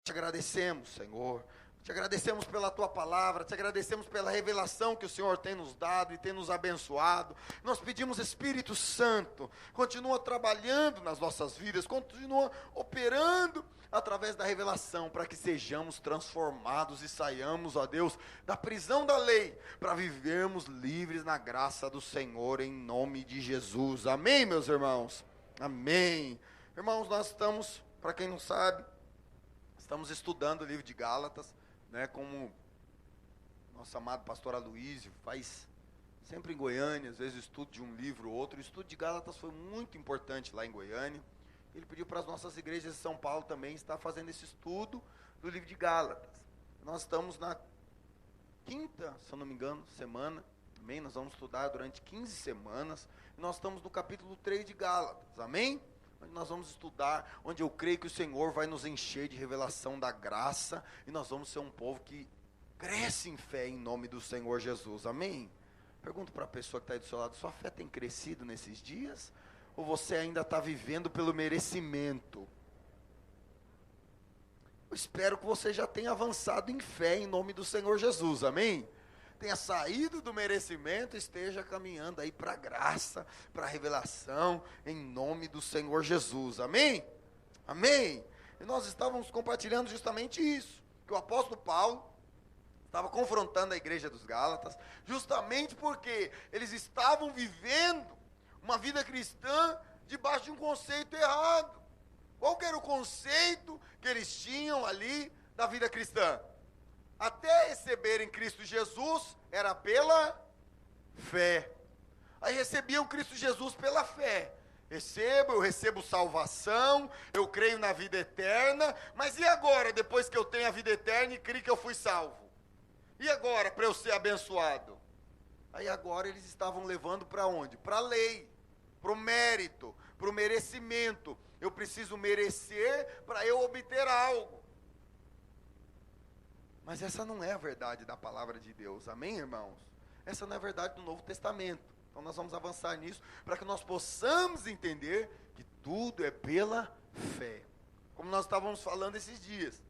Te agradecemos, Senhor. Te agradecemos pela Tua palavra, te agradecemos pela revelação que o Senhor tem nos dado e tem nos abençoado. Nós pedimos, Espírito Santo, continua trabalhando nas nossas vidas, continua operando através da revelação, para que sejamos transformados e saiamos, ó Deus, da prisão da lei, para vivermos livres na graça do Senhor, em nome de Jesus. Amém, meus irmãos? Amém. Irmãos, nós estamos, para quem não sabe, estamos estudando o livro de Gálatas, né, como nosso amado pastor Aloísio faz sempre em Goiânia, às vezes estudo de um livro ou outro. O estudo de Gálatas foi muito importante lá em Goiânia. Ele pediu para as nossas igrejas de São Paulo também estar fazendo esse estudo do livro de Gálatas. Nós estamos na quinta, se eu não me engano, semana, amém? Nós vamos estudar durante 15 semanas, e nós estamos no capítulo 3 de Gálatas, amém? Onde nós vamos estudar, onde eu creio que o Senhor vai nos encher de revelação da graça, e nós vamos ser um povo que cresce em fé em nome do Senhor Jesus, amém? Pergunto para a pessoa que está aí do seu lado, sua fé tem crescido nesses dias? Ou você ainda está vivendo pelo merecimento? Eu espero que você já tenha avançado em fé em nome do Senhor Jesus, amém? Tenha saído do merecimento, esteja caminhando aí para a graça, para a revelação, em nome do Senhor Jesus, amém? Amém? E nós estávamos compartilhando justamente isso, que o apóstolo Paulo estava confrontando a igreja dos Gálatas, justamente porque eles estavam vivendo uma vida cristã debaixo de um conceito errado. Qual que era o conceito que eles tinham ali da vida cristã? Até receberem Cristo Jesus, era pela fé. Aí recebiam Cristo Jesus pela fé. Eu recebo salvação, eu creio na vida eterna, mas e agora, depois que eu tenho a vida eterna e creio que eu fui salvo? E agora, para eu ser abençoado? Aí agora eles estavam levando para onde? Para a lei, para o mérito, para o merecimento. Eu preciso merecer para eu obter algo. Mas essa não é a verdade da palavra de Deus, amém, irmãos? Essa não é a verdade do Novo Testamento. Então nós vamos avançar nisso, para que nós possamos entender que tudo é pela fé. Como nós estávamos falando esses dias.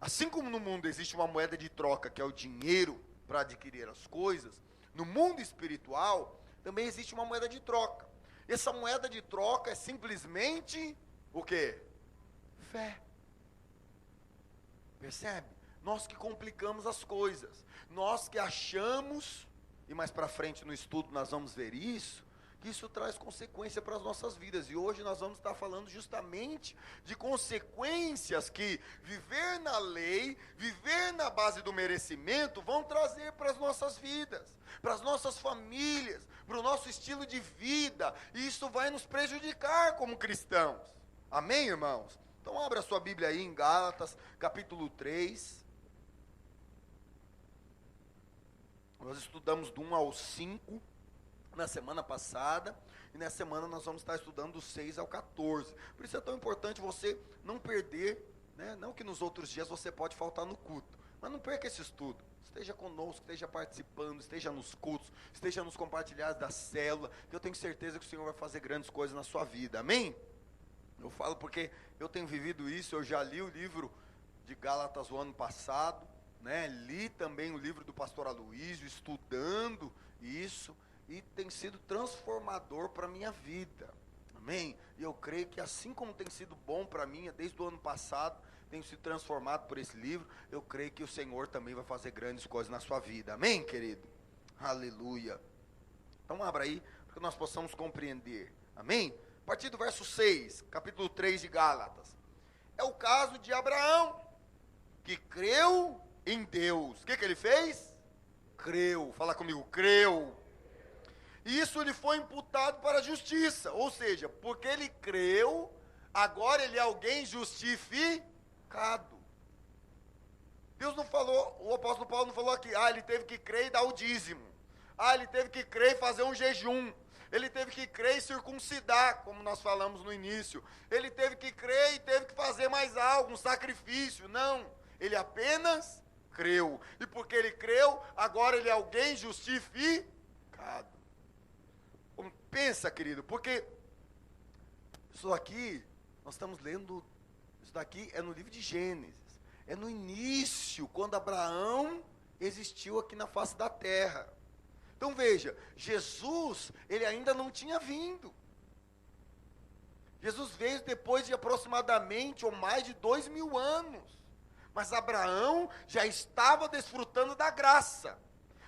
Assim como no mundo existe uma moeda de troca, que é o dinheiro para adquirir as coisas, no mundo espiritual também existe uma moeda de troca. Essa moeda de troca é simplesmente o quê? Fé. Percebe? Nós que complicamos as coisas, nós que achamos, e mais para frente no estudo nós vamos ver isso, que isso traz consequência para as nossas vidas, e hoje nós vamos estar falando justamente de consequências que viver na lei, viver na base do merecimento, vão trazer para as nossas vidas, para as nossas famílias, para o nosso estilo de vida, e isso vai nos prejudicar como cristãos, amém, irmãos? Então abra sua Bíblia aí em Gálatas, capítulo 3. Nós estudamos do 1 ao 5 na semana passada, e nessa semana nós vamos estar estudando do 6 ao 14. Por isso é tão importante você não perder, né? Não que nos outros dias você pode faltar no culto, mas não perca esse estudo. Esteja conosco, esteja participando, esteja nos cultos, esteja nos compartilhados da célula, que eu tenho certeza que o Senhor vai fazer grandes coisas na sua vida, amém? Eu falo porque eu tenho vivido isso, eu já li o livro de Gálatas o ano passado, né? Li também o livro do pastor Aloísio, estudando isso, e tem sido transformador para a minha vida, amém? E eu creio que assim como tem sido bom para mim, desde o ano passado, tenho sido transformado por esse livro, eu creio que o Senhor também vai fazer grandes coisas na sua vida, amém, querido? Aleluia. Então abra aí, para que nós possamos compreender, amém? A partir do verso 6, capítulo 3 de Gálatas, é o caso de Abraão, que creu em Deus. O que ele fez? Creu, fala comigo, creu. E isso lhe foi imputado para a justiça, ou seja, porque ele creu, agora ele é alguém justificado. Deus não falou, o apóstolo Paulo não falou aqui, ele teve que crer e dar o dízimo. Ele teve que crer e fazer um jejum. Ele teve que crer e circuncidar, como nós falamos no início. Ele teve que crer e teve que fazer mais algo, um sacrifício. Não, ele apenas creu. E porque ele creu, agora ele é alguém justificado. Pensa, querido, porque isso aqui, nós estamos lendo Isso daqui é no livro de Gênesis. É no início, quando Abraão existiu aqui na face da terra. Então veja, Jesus, ele ainda não tinha vindo. Jesus veio depois de aproximadamente ou mais de 2000 anos. Mas Abraão já estava desfrutando da graça.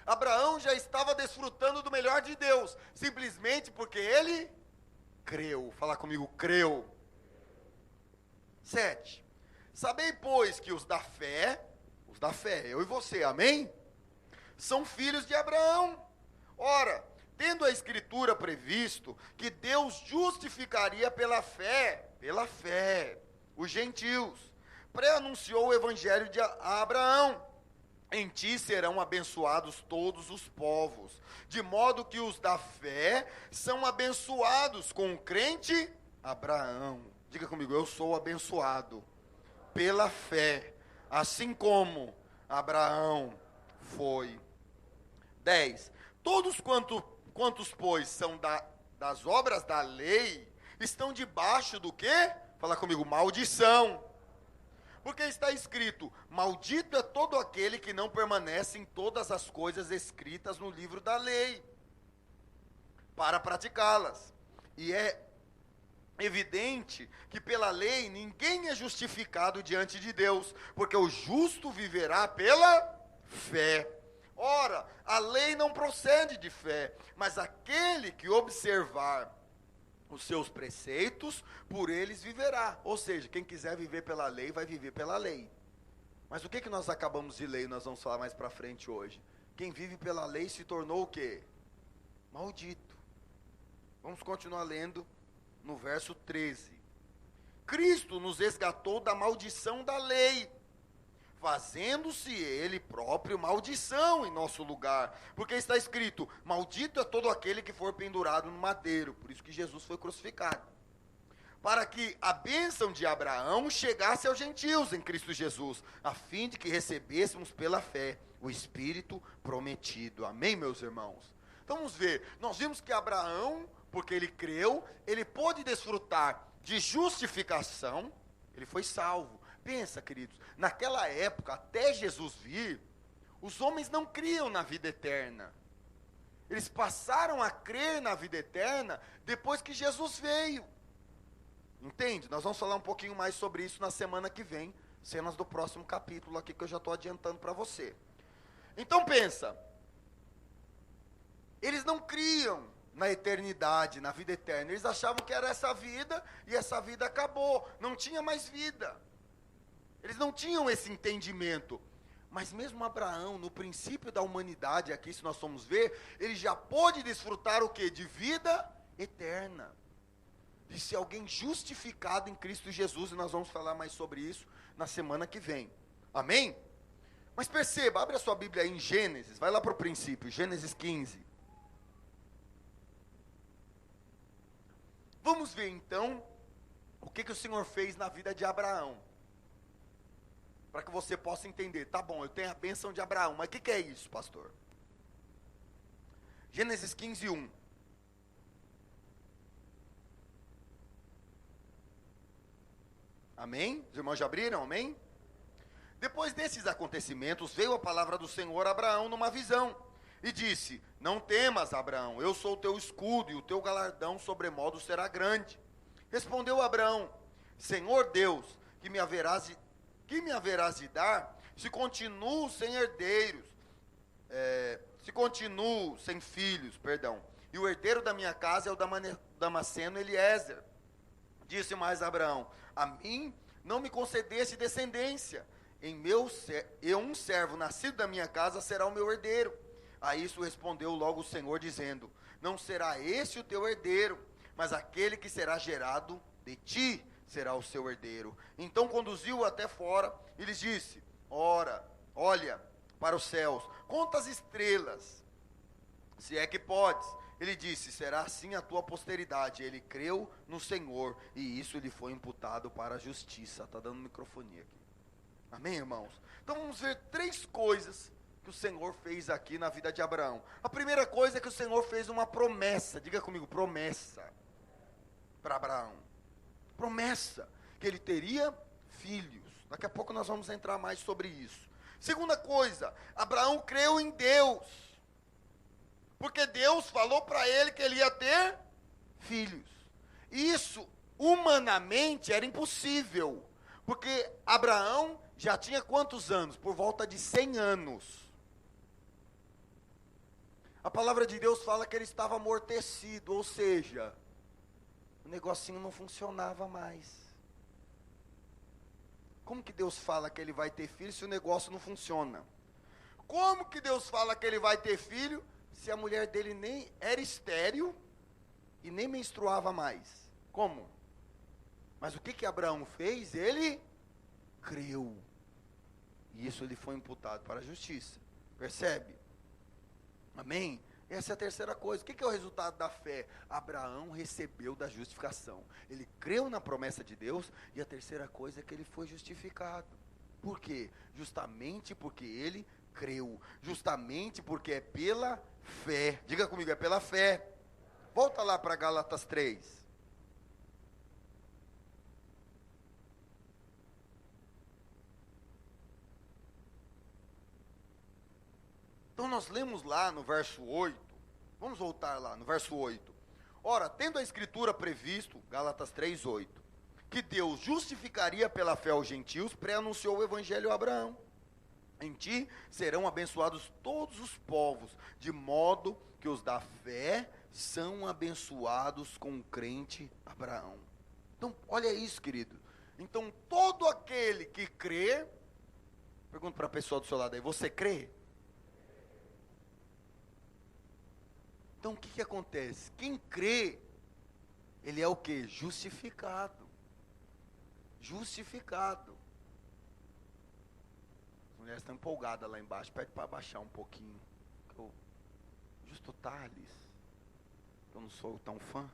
Abraão já estava desfrutando do melhor de Deus. Simplesmente porque ele creu. Fala comigo, creu. 7. Sabei, pois, que os da fé, eu e você, amém? São filhos de Abraão. Ora, tendo a Escritura previsto que Deus justificaria pela fé, os gentios, pré-anunciou o evangelho de Abraão. Em ti serão abençoados todos os povos, de modo que os da fé são abençoados com o crente Abraão. Diga comigo, eu sou abençoado pela fé, assim como Abraão foi. 10. Todos quantos, pois, são das obras da lei, estão debaixo do quê? Fala comigo, maldição. Porque está escrito, maldito é todo aquele que não permanece em todas as coisas escritas no livro da lei, para praticá-las. E é evidente que pela lei ninguém é justificado diante de Deus, porque o justo viverá pela fé. Ora, a lei não procede de fé, mas aquele que observar os seus preceitos, por eles viverá. Ou seja, quem quiser viver pela lei, vai viver pela lei. Mas o que nós acabamos de ler e nós vamos falar mais para frente hoje? Quem vive pela lei se tornou o quê? Maldito. Vamos continuar lendo no verso 13. Cristo nos resgatou da maldição da lei, fazendo-se ele próprio maldição em nosso lugar, porque está escrito, maldito é todo aquele que for pendurado no madeiro, por isso que Jesus foi crucificado, para que a bênção de Abraão chegasse aos gentios em Cristo Jesus, a fim de que recebêssemos pela fé o Espírito prometido, amém, meus irmãos? Então vamos ver, nós vimos que Abraão, porque ele creu, ele pôde desfrutar de justificação, ele foi salvo. Pensa, queridos, naquela época, até Jesus vir, os homens não criam na vida eterna. Eles passaram a crer na vida eterna depois que Jesus veio. Entende? Nós vamos falar um pouquinho mais sobre isso na semana que vem, cenas do próximo capítulo aqui que eu já estou adiantando para você. Então pensa, eles não criam na eternidade, na vida eterna. Eles achavam que era essa vida e essa vida acabou, não tinha mais vida. Eles não tinham esse entendimento. Mas mesmo Abraão, no princípio da humanidade, aqui se nós formos ver, ele já pôde desfrutar o quê? De vida eterna. De ser alguém justificado em Cristo Jesus, e nós vamos falar mais sobre isso na semana que vem. Amém? Mas perceba, abre a sua Bíblia aí em Gênesis, vai lá para o princípio, Gênesis 15. Vamos ver então, o que o Senhor fez na vida de Abraão. Para que você possa entender, tá bom, eu tenho a bênção de Abraão, mas o que é isso, pastor? Gênesis 15, 1. Amém? Os irmãos já abriram, amém? Depois desses acontecimentos, veio a palavra do Senhor a Abraão numa visão, e disse, não temas, Abraão, eu sou o teu escudo, e o teu galardão sobremodo será grande. Respondeu Abraão, Senhor Deus, que me haverás de dar, se continuo sem herdeiros, se continuo sem filhos, e o herdeiro da minha casa é o Damasceno Eliezer. Disse mais Abraão, a mim não me concedeste descendência, um servo nascido da minha casa será o meu herdeiro. A isso respondeu logo o Senhor, dizendo, não será esse o teu herdeiro, mas aquele que será gerado de ti será o seu herdeiro. Então conduziu-o até fora e lhes disse, olha para os céus, conta as estrelas, se é que podes. Ele disse, será assim a tua posteridade. Ele creu no Senhor, e isso lhe foi imputado para a justiça. Está dando microfonia aqui. Amém, irmãos? Então vamos ver 3 coisas que o Senhor fez aqui na vida de Abraão. A primeira coisa é que o Senhor fez uma promessa, diga comigo, promessa, para Abraão. Promessa, que ele teria filhos. Daqui a pouco nós vamos entrar mais sobre isso. Segunda coisa, Abraão creu em Deus. Porque Deus falou para ele que ele ia ter filhos. Isso, humanamente, era impossível. Porque Abraão já tinha quantos anos? Por volta de 100 anos. A palavra de Deus fala que ele estava amortecido, ou seja, o negocinho não funcionava mais. Como que Deus fala que ele vai ter filho se o negócio não funciona? Como que Deus fala que ele vai ter filho se a mulher dele nem era estéril e nem menstruava mais? Como? Mas o que Abraão fez? Ele creu. E isso lhe foi imputado para a justiça. Percebe? Amém? Essa é a terceira coisa. O que é o resultado da fé? Abraão recebeu da justificação. Ele creu na promessa de Deus. E a terceira coisa é que ele foi justificado. Por quê? Justamente porque ele creu. Justamente porque é pela fé. Diga comigo, é pela fé. Volta lá para Gálatas 3. Então nós lemos lá no verso 8, vamos voltar lá no verso 8. Ora, tendo a escritura previsto, Gálatas 3:8, que Deus justificaria pela fé aos gentios, pré-anunciou o evangelho a Abraão. Em ti serão abençoados todos os povos, de modo que os da fé são abençoados com o crente Abraão. Então, olha isso, querido. Então, todo aquele que crê, pergunta para a pessoa do seu lado aí, você crê? Então o que acontece? Quem crê, ele é o quê? Justificado. Justificado. As mulheres estão empolgadas lá embaixo, pede para abaixar um pouquinho. Justo Tales, eu não sou tão fã.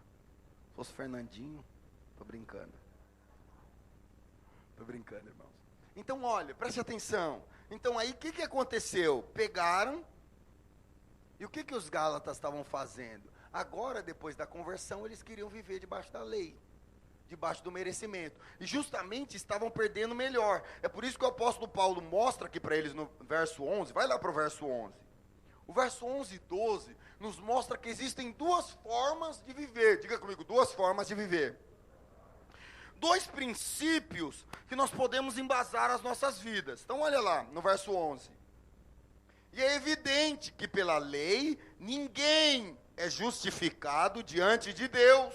Se fosse Fernandinho, tô brincando. Tô brincando, irmãos. Então olha, preste atenção. Então aí o que aconteceu? Pegaram. E o que os Gálatas estavam fazendo? Agora, depois da conversão, eles queriam viver debaixo da lei, debaixo do merecimento. E justamente estavam perdendo melhor. É por isso que o apóstolo Paulo mostra aqui para eles no verso 11, vai lá para o verso 11. O verso 11 e 12 nos mostra que existem duas formas de viver. Diga comigo, duas formas de viver. Dois princípios que nós podemos embasar as nossas vidas. Então olha lá, no verso 11. E é evidente que pela lei ninguém é justificado diante de Deus,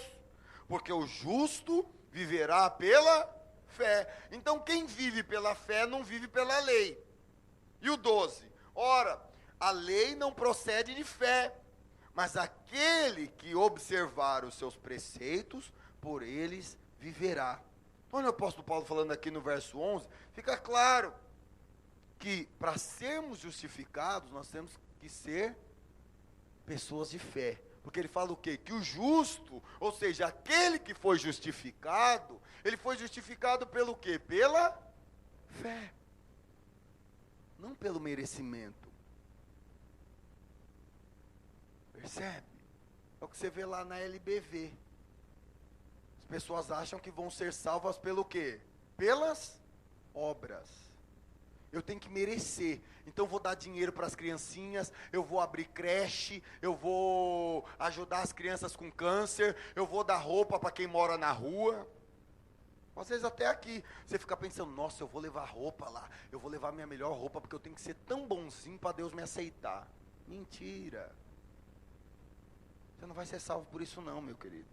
porque o justo viverá pela fé. Então quem vive pela fé não vive pela lei. E o 12, ora, a lei não procede de fé, mas aquele que observar os seus preceitos, por eles viverá. Olha o apóstolo Paulo falando aqui no verso 11, fica claro que para sermos justificados, nós temos que ser pessoas de fé. Porque ele fala o quê? Que o justo, ou seja, aquele que foi justificado, ele foi justificado pelo quê? Pela fé. Não pelo merecimento. Percebe? É o que você vê lá na LBV. As pessoas acham que vão ser salvas pelo quê? Pelas obras. Eu tenho que merecer, então eu vou dar dinheiro para as criancinhas, eu vou abrir creche, eu vou ajudar as crianças com câncer, eu vou dar roupa para quem mora na rua. Às vezes até aqui, você fica pensando, nossa, eu vou levar roupa lá, eu vou levar minha melhor roupa, porque eu tenho que ser tão bonzinho para Deus me aceitar. Mentira. Você não vai ser salvo por isso não, meu querido.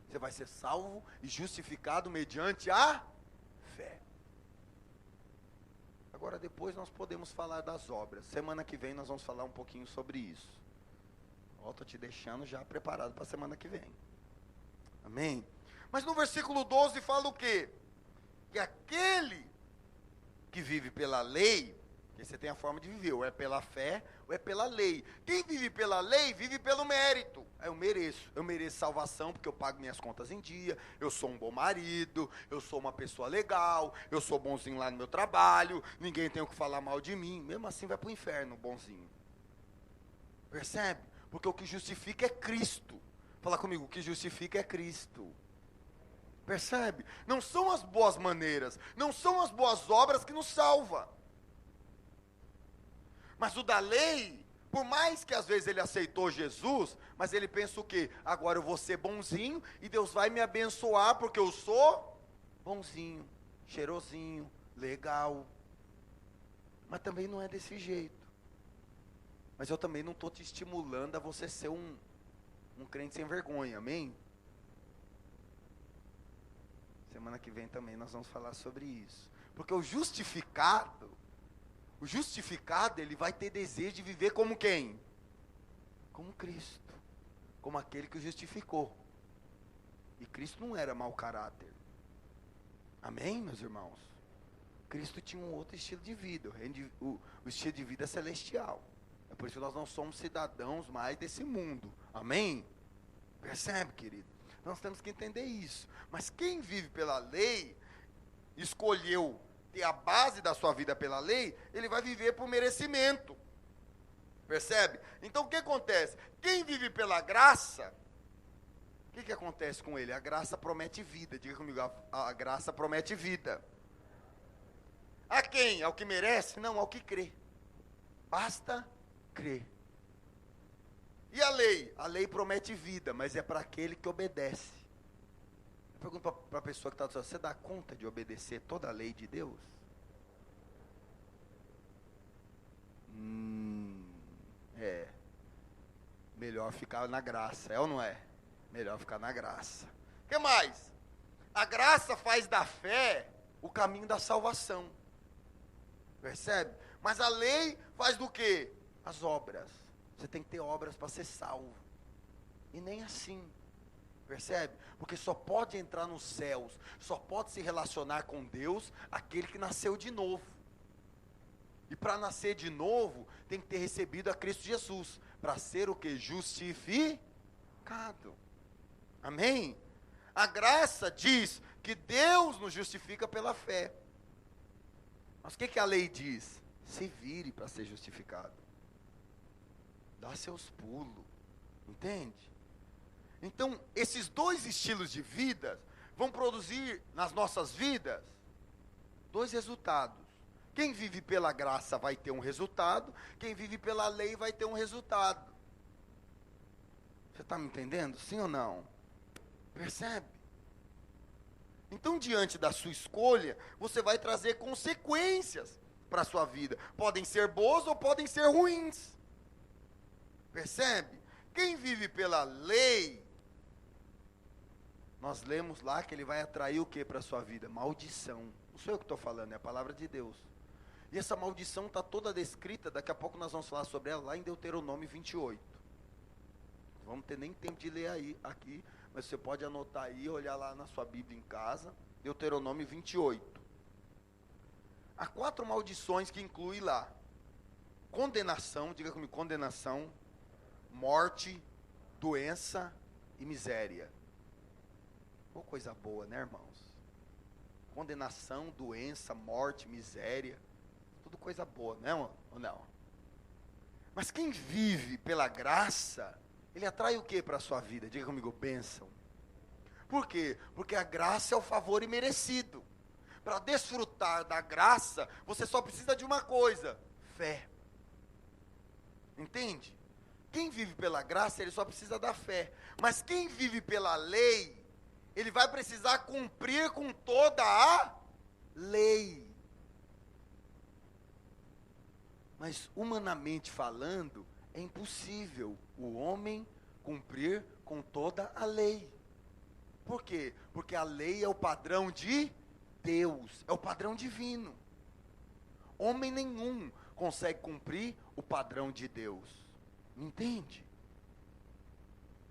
Você vai ser salvo e justificado mediante a fé. Agora depois nós podemos falar das obras. Semana que vem nós vamos falar um pouquinho sobre isso. Estou te deixando já preparado para a semana que vem. Amém? Mas no versículo 12 fala o quê? Que aquele que vive pela lei, que você tem a forma de viver, ou é pela fé, ou é pela lei. Quem vive pela lei, vive pelo mérito. Eu mereço salvação porque eu pago minhas contas em dia, eu sou um bom marido, eu sou uma pessoa legal, eu sou bonzinho lá no meu trabalho, ninguém tem o que falar mal de mim, mesmo assim vai para o inferno, bonzinho. Percebe? Porque o que justifica é Cristo. Fala comigo, o que justifica é Cristo. Percebe? Não são as boas maneiras, não são as boas obras que nos salvam. Mas o da lei, por mais que às vezes ele aceitou Jesus, mas ele pensa o quê? Agora eu vou ser bonzinho e Deus vai me abençoar porque eu sou bonzinho, cheirosinho, legal. Mas também não é desse jeito. Mas eu também não estou te estimulando a você ser um crente sem vergonha, amém? Semana que vem também nós vamos falar sobre isso. Porque o justificado, ele vai ter desejo de viver como quem? Como Cristo. Como aquele que o justificou. E Cristo não era mau caráter. Amém, meus irmãos? Cristo tinha um outro estilo de vida. O estilo de vida celestial. É por isso que nós não somos cidadãos mais desse mundo. Amém? Percebe, querido? Nós temos que entender isso. Mas quem vive pela lei, escolheu ter a base da sua vida pela lei, ele vai viver por merecimento. Percebe? Então o que acontece? Quem vive pela graça, o que acontece com ele? A graça promete vida. Diga comigo, a graça promete vida. A quem? Ao que merece? Não, ao que crê. Basta crer. E a lei? A lei promete vida, mas é para aquele que obedece. Eu pergunto para a pessoa que está do seu lado, você dá conta de obedecer toda a lei de Deus? Melhor ficar na graça, é ou não é? Melhor ficar na graça. O que mais? A graça faz da fé o caminho da salvação. Percebe? Mas a lei faz do quê? As obras. Você tem que ter obras para ser salvo. E nem assim. Percebe? Porque só pode entrar nos céus, só pode se relacionar com Deus aquele que nasceu de novo. E para nascer de novo, tem que ter recebido a Cristo Jesus. Para ser o que? Justificado. Amém? A graça diz que Deus nos justifica pela fé. Mas o que a lei diz? Se vire para ser justificado. Dá seus pulos. Entende? Então, esses dois estilos de vida vão produzir nas nossas vidas dois resultados. Quem vive pela graça vai ter um resultado, quem vive pela lei vai ter um resultado. Você está me entendendo? Sim ou não? Percebe? Então, diante da sua escolha, você vai trazer consequências para a sua vida. Podem ser boas ou podem ser ruins. Percebe? Quem vive pela lei, nós lemos lá que ele vai atrair o que para a sua vida? Maldição. Não sou eu que estou falando, é a palavra de Deus. E essa maldição está toda descrita, daqui a pouco nós vamos falar sobre ela lá em Deuteronômio 28. Não vamos ter nem tempo de ler aí, aqui, mas você pode anotar aí, olhar lá na sua Bíblia em casa, Deuteronômio 28. Há 4 maldições que inclui lá. Condenação, diga comigo, condenação, morte, doença e miséria. Oh, coisa boa, né, irmãos? Condenação, doença, morte, miséria, tudo coisa boa, né, ou não? Mas quem vive pela graça, ele atrai o que para a sua vida? Diga comigo, bênção. Por quê? Porque a graça é o favor imerecido. Para desfrutar da graça, você só precisa de uma coisa: fé. Entende? Quem vive pela graça, ele só precisa da fé. Mas quem vive pela lei, ele vai precisar cumprir com toda a lei. Mas humanamente falando, é impossível o homem cumprir com toda a lei. Por quê? Porque a lei é o padrão de Deus, é o padrão divino. Homem nenhum consegue cumprir o padrão de Deus. Entende?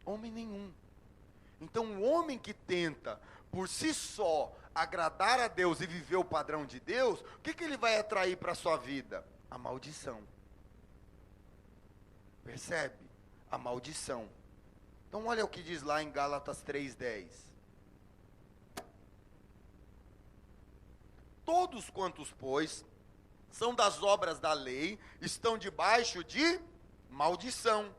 Homem nenhum. Então o homem que tenta por si só agradar a Deus e viver o padrão de Deus, o que ele vai atrair para a sua vida? A maldição. Percebe? A maldição. Então olha o que diz lá em Gálatas 3:10. Todos quantos, pois, são das obras da lei, estão debaixo de maldição.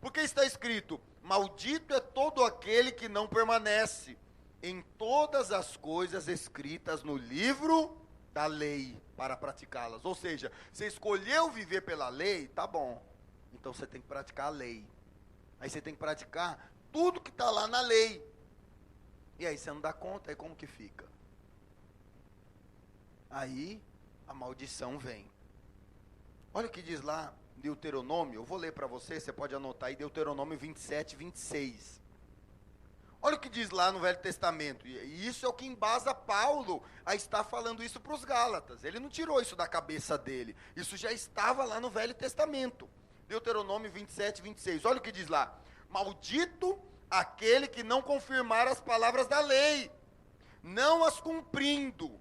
Porque está escrito: maldito é todo aquele que não permanece em todas as coisas escritas no livro da lei para praticá-las. Ou seja, você escolheu viver pela lei, tá bom. Então você tem que praticar a lei. Aí você tem que praticar tudo que está lá na lei. E aí você não dá conta, aí como que fica? Aí a maldição vem. Olha o que diz lá Deuteronômio, eu vou ler para você, você pode anotar aí, Deuteronômio 27, 26. Olha o que diz lá no Velho Testamento, e isso é o que embasa Paulo a estar falando isso para os Gálatas. Ele não tirou isso da cabeça dele, isso já estava lá no Velho Testamento. Deuteronômio 27, 26, olha o que diz lá: maldito aquele que não confirmar as palavras da lei, não as cumprindo,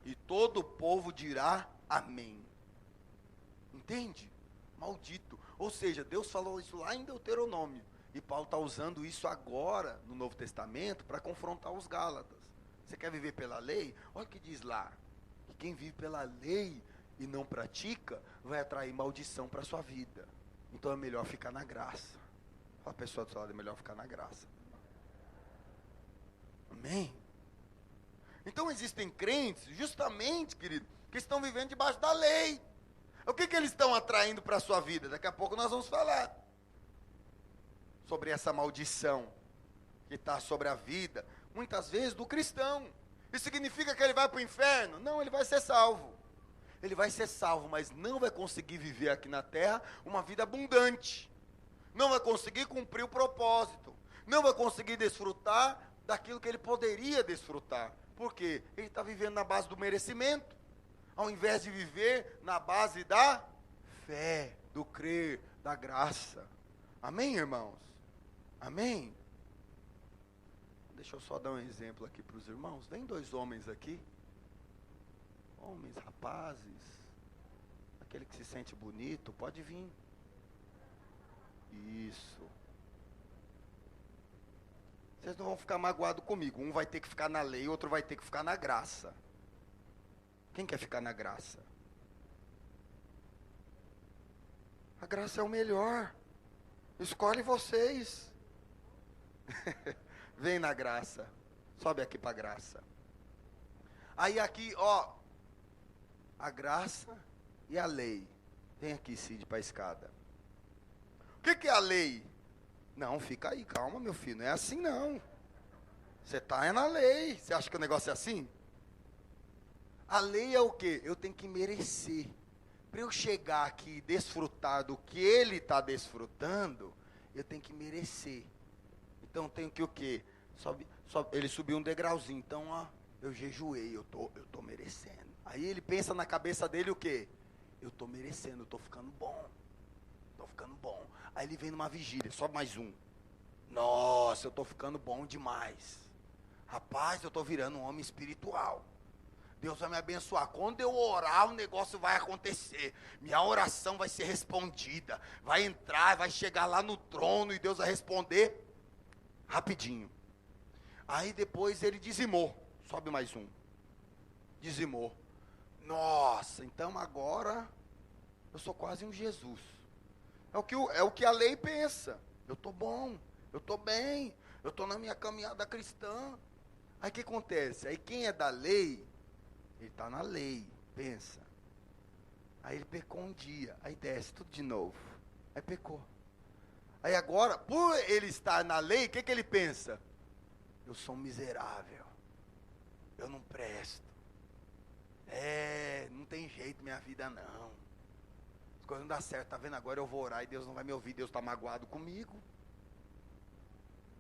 e todo o povo dirá amém. Entende? Maldito. Ou seja, Deus falou isso lá em Deuteronômio. E Paulo está usando isso agora no Novo Testamento para confrontar os Gálatas. Você quer viver pela lei? Olha o que diz lá. Que quem vive pela lei e não pratica vai atrair maldição para a sua vida. Então é melhor ficar na graça. Fala a pessoa do seu lado, é melhor ficar na graça. Amém? Então existem crentes, justamente, querido, que estão vivendo debaixo da lei. O que eles estão atraindo para a sua vida? Daqui a pouco nós vamos falar sobre essa maldição que está sobre a vida, muitas vezes, do cristão. Isso significa que ele vai para o inferno? Não, ele vai ser salvo. Ele vai ser salvo, mas não vai conseguir viver aqui na terra uma vida abundante. Não vai conseguir cumprir o propósito. Não vai conseguir desfrutar daquilo que ele poderia desfrutar. Por quê? Ele está vivendo na base do merecimento, ao invés de viver na base da fé, do crer, da graça. Amém, irmãos? Amém? Deixa eu só dar um exemplo aqui para os irmãos. Vem dois homens aqui. Homens, rapazes. Aquele que se sente bonito, pode vir. Isso. Vocês não vão ficar magoados comigo. Um vai ter que ficar na lei, outro vai ter que ficar na graça. Quem quer ficar na graça? A graça é o melhor. Escolhe vocês. Vem na graça. Sobe aqui para a graça. Aí aqui, ó. A graça e a lei. Vem aqui, Cid, para a escada. O que é a lei? Não, fica aí, calma, meu filho. Não é assim, não. Você está na lei. Você acha que o negócio é assim? A lei é o quê? Eu tenho que merecer. Para eu chegar aqui e desfrutar do que ele está desfrutando, eu tenho que merecer. Então eu tenho que o quê? Ele subiu um degrauzinho, então ó, eu jejuei, eu tô merecendo. Aí ele pensa na cabeça dele o quê? Eu estou merecendo, eu estou ficando bom. Estou ficando bom. Aí ele vem numa vigília, sobe mais um. Nossa, eu estou ficando bom demais. Rapaz, eu estou virando um homem espiritual. Deus vai me abençoar. Quando eu orar, o negócio vai acontecer. Minha oração vai ser respondida. Vai entrar, vai chegar lá no trono e Deus vai responder rapidinho. Aí depois ele dizimou. Sobe mais um. Dizimou. Nossa, então agora eu sou quase um Jesus. É o que a lei pensa. Eu estou bom, eu estou bem, eu estou na minha caminhada cristã. Aí o que acontece? Aí quem é da lei, ele está na lei, pensa. Aí ele pecou um dia, aí desce tudo de novo. Aí pecou. Aí agora, por ele estar na lei, o que ele pensa? Eu sou um miserável. Eu não presto. Não tem jeito minha vida não. As coisas não dão certo, tá vendo? Agora eu vou orar e Deus não vai me ouvir, Deus está magoado comigo.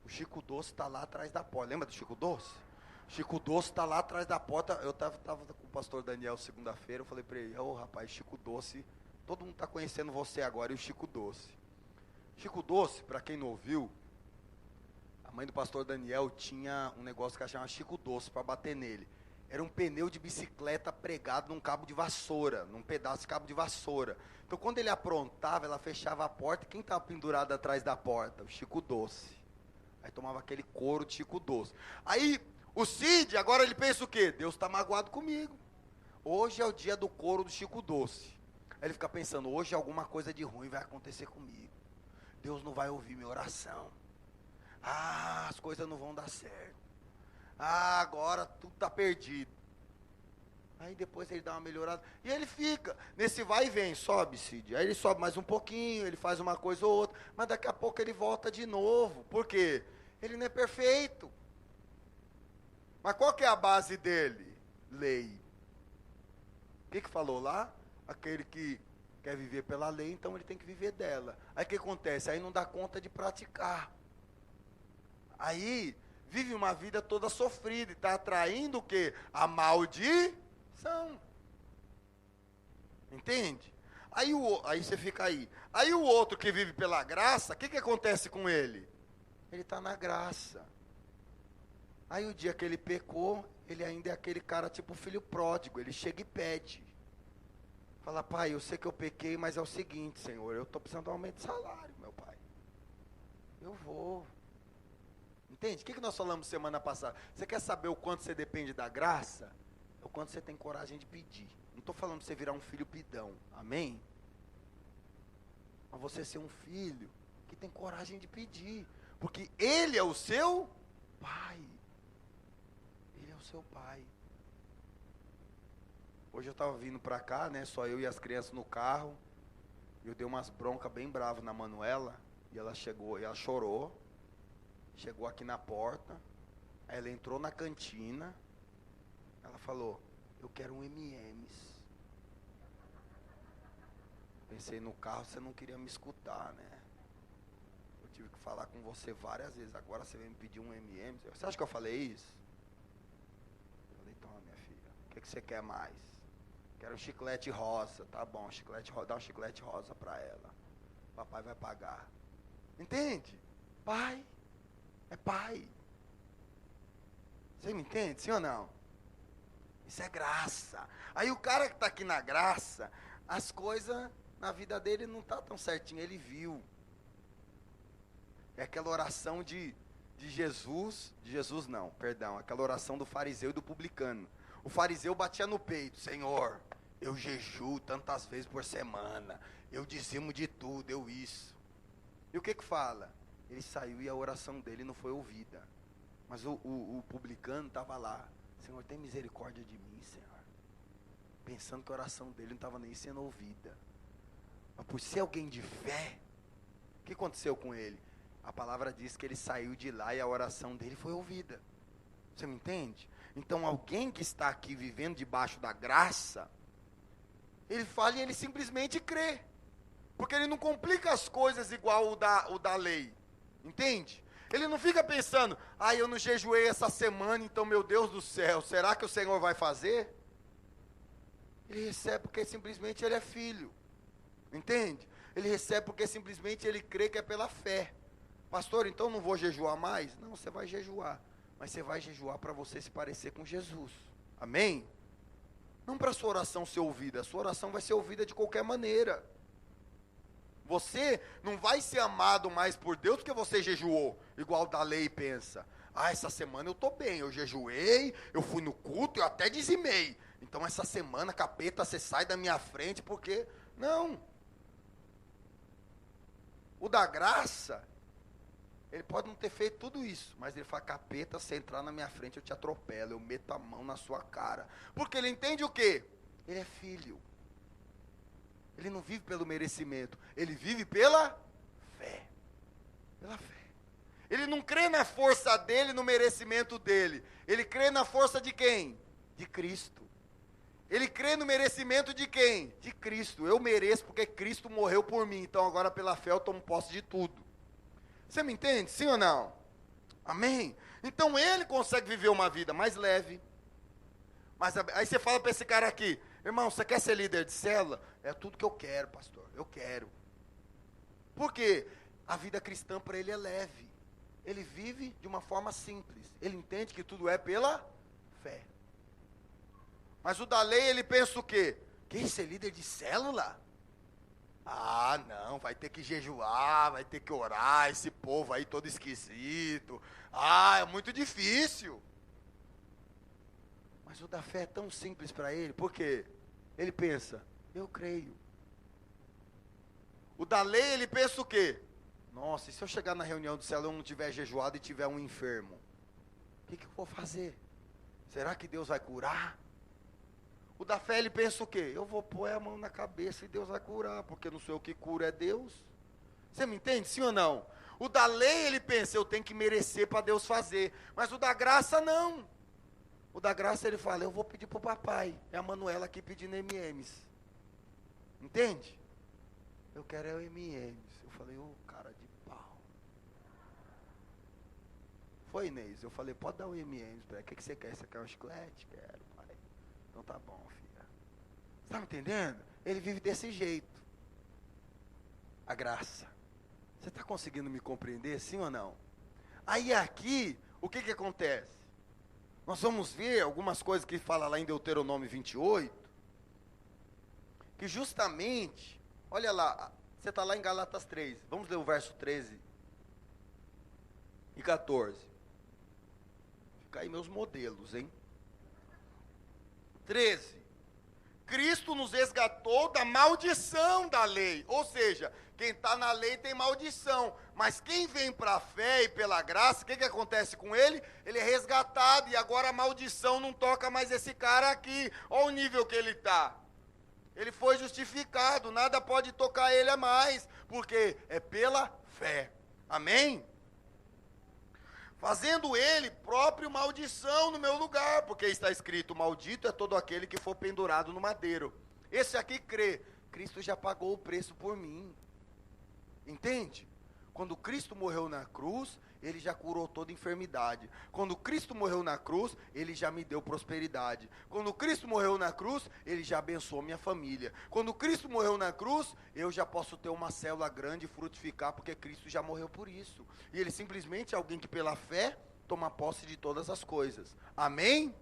O Chico Doce está lá atrás da porta. Lembra do Chico Doce? Chico Doce está lá atrás da porta. Eu estava com o pastor Daniel segunda-feira, eu falei para ele, rapaz, Chico Doce, todo mundo está conhecendo você agora, e o Chico Doce. Chico Doce, para quem não ouviu, a mãe do pastor Daniel tinha um negócio que ela chamava Chico Doce, para bater nele. Era um pneu de bicicleta pregado num cabo de vassoura, num pedaço de cabo de vassoura. Então quando ele aprontava, ela fechava a porta, e quem estava pendurado atrás da porta? O Chico Doce. Aí tomava aquele couro de Chico Doce. Aí o Cid, agora ele pensa o quê? Deus está magoado comigo. Hoje é o dia do couro do Chico Doce. Aí ele fica pensando, hoje alguma coisa de ruim vai acontecer comigo. Deus não vai ouvir minha oração. As coisas não vão dar certo. Ah, agora tudo está perdido. Aí depois ele dá uma melhorada. E ele fica nesse vai e vem, sobe, Cid. Aí ele sobe mais um pouquinho, ele faz uma coisa ou outra. Mas daqui a pouco ele volta de novo. Por quê? Ele não é perfeito. Mas qual que é a base dele? Lei. O que falou lá? Aquele que quer viver pela lei, então ele tem que viver dela. Aí o que acontece? Aí não dá conta de praticar. Aí vive uma vida toda sofrida e está atraindo o quê? A maldição. Entende? Aí você fica aí. Aí o outro que vive pela graça, o que acontece com ele? Ele está na graça. Aí o dia que ele pecou, ele ainda é aquele cara tipo filho pródigo, ele chega e pede. Fala, pai, eu sei que eu pequei, mas é o seguinte, Senhor, eu estou precisando de um aumento de salário, meu pai. Eu vou. Entende? O que nós falamos semana passada? Você quer saber o quanto você depende da graça? É o quanto você tem coragem de pedir. Não estou falando de você virar um filho pidão, amém? Mas você ser um filho que tem coragem de pedir. Porque ele é o seu pai. Ele é o seu pai. Hoje eu estava vindo para cá, né, só eu e as crianças no carro. Eu dei umas broncas bem bravas na Manuela. E ela chegou, e ela chorou. Chegou aqui na porta. Aí ela entrou na cantina. Ela falou, eu quero um M&M's. Pensei no carro, você não queria me escutar, né? Eu tive que falar com você várias vezes. Agora você vem me pedir um M&M's. Você acha que eu falei isso? Eu falei, toma, minha filha. O que você quer mais? Quero um chiclete rosa. Tá bom, chiclete rosa. Dá um chiclete rosa pra ela. Papai vai pagar. Entende? Pai. É pai. Você me entende? Sim ou não? Isso é graça. Aí o cara que está aqui na graça, as coisas na vida dele não tá tão certinho. Ele viu. É aquela oração de Jesus. De Jesus não, perdão. Aquela oração do fariseu e do publicano. O fariseu batia no peito. Senhor, eu jejuo tantas vezes por semana. Eu dizimo de tudo, eu isso. E o que fala? Ele saiu e a oração dele não foi ouvida. Mas o publicano estava lá. Senhor, tem misericórdia de mim, Senhor. Pensando que a oração dele não estava nem sendo ouvida. Mas por ser alguém de fé, o que aconteceu com ele? A palavra diz que ele saiu de lá e a oração dele foi ouvida. Você me entende? Então alguém que está aqui vivendo debaixo da graça, ele fala e ele simplesmente crê. Porque ele não complica as coisas igual o da lei. Entende? Ele não fica pensando, eu não jejuei essa semana, então meu Deus do céu, será que o Senhor vai fazer? Ele recebe porque simplesmente ele é filho. Entende? Ele recebe porque simplesmente ele crê que é pela fé. Pastor, então não vou jejuar mais? Não, você vai jejuar. Mas você vai jejuar para você se parecer com Jesus. Amém? Não para a sua oração ser ouvida. A sua oração vai ser ouvida de qualquer maneira. Você não vai ser amado mais por Deus porque você jejuou, igual da lei pensa. Essa semana eu estou bem, eu jejuei, eu fui no culto, eu até dizimei. Então essa semana, capeta, você sai da minha frente porque... Não. O da graça, ele pode não ter feito tudo isso, mas ele fala, capeta, se entrar na minha frente eu te atropelo, eu meto a mão na sua cara. Porque ele entende o quê? Ele é filho. Ele não vive pelo merecimento, ele vive pela fé. Pela fé. Ele não crê na força dele, no merecimento dele. Ele crê na força de quem? De Cristo. Ele crê no merecimento de quem? De Cristo. Eu mereço porque Cristo morreu por mim. Então agora pela fé eu tomo posse de tudo. Você me entende? Sim ou não? Amém? Então ele consegue viver uma vida mais leve. Mas aí você fala para esse cara aqui, irmão, você quer ser líder de célula? É tudo que eu quero, pastor. Eu quero. Por quê? A vida cristã para ele é leve. Ele vive de uma forma simples. Ele entende que tudo é pela fé. Mas o da lei, ele pensa o quê? Quem ser líder de célula? Ah, não, vai ter que jejuar, vai ter que orar, esse povo aí todo esquisito. É muito difícil. Mas o da fé é tão simples para ele, porque ele pensa, eu creio. O da lei, ele pensa o quê? Nossa, e se eu chegar na reunião do céu e eu não tiver jejuado e tiver um enfermo? O que eu vou fazer? Será que Deus vai curar? O da fé, ele pensa o quê? Eu vou pôr a mão na cabeça e Deus vai curar, porque não sou eu que cura, é Deus. Você me entende, sim ou não? O da lei, ele pensa, eu tenho que merecer para Deus fazer. Mas o da graça, não. O da graça, ele fala, eu vou pedir para o papai. É a Manuela aqui pedindo M&M's. Entende? Eu quero é o M&M's. Eu falei, ô, cara de pau. Foi, Inês. Eu falei, pode dar o M&M's para ela. O que você quer? Você quer um chiclete? Quero, pai. Então tá bom, filha. Você está me entendendo? Ele vive desse jeito. A graça. Você está conseguindo me compreender, sim ou não? Aí aqui, o que acontece? Nós vamos ver algumas coisas que fala lá em Deuteronômio 28, que justamente, olha lá, você está lá em Galatas 3, vamos ler o verso 13 e 14. Fica aí meus modelos, hein? 13. Cristo nos resgatou da maldição da lei. Ou seja, quem está na lei tem maldição. Mas quem vem para a fé e pela graça, o que acontece com ele? Ele é resgatado e agora a maldição não toca mais esse cara aqui. Olha o nível que ele está. Ele foi justificado, nada pode tocar ele a mais, porque é pela fé. Amém? Fazendo ele próprio maldição no meu lugar, porque está escrito, maldito é todo aquele que for pendurado no madeiro. Esse aqui crê, Cristo já pagou o preço por mim. Entende? Quando Cristo morreu na cruz, ele já curou toda enfermidade. Quando Cristo morreu na cruz, ele já me deu prosperidade. Quando Cristo morreu na cruz, ele já abençoou minha família. Quando Cristo morreu na cruz, eu já posso ter uma célula grande e frutificar, porque Cristo já morreu por isso. E ele simplesmente é alguém que pela fé toma posse de todas as coisas. Amém?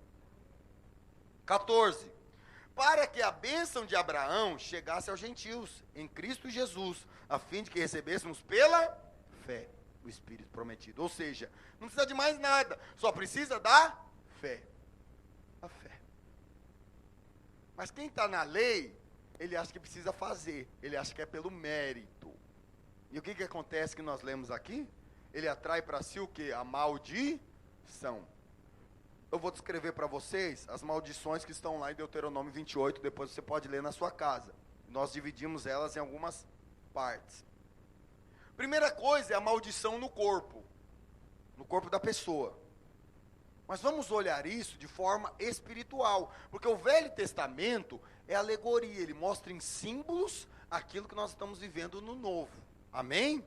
14. Para que a bênção de Abraão chegasse aos gentios, em Cristo Jesus, a fim de que recebêssemos pela fé o Espírito prometido. Ou seja, não precisa de mais nada, só precisa da fé. A fé. Mas quem está na lei, ele acha que precisa fazer, ele acha que é pelo mérito. E o que acontece que nós lemos aqui? Ele atrai para si o que? A maldição. Eu vou descrever para vocês as maldições que estão lá em Deuteronômio 28, depois você pode ler na sua casa. Nós dividimos elas em algumas partes. Primeira coisa é a maldição no corpo da pessoa. Mas vamos olhar isso de forma espiritual, porque o Velho Testamento é alegoria, ele mostra em símbolos aquilo que nós estamos vivendo no Novo. Amém?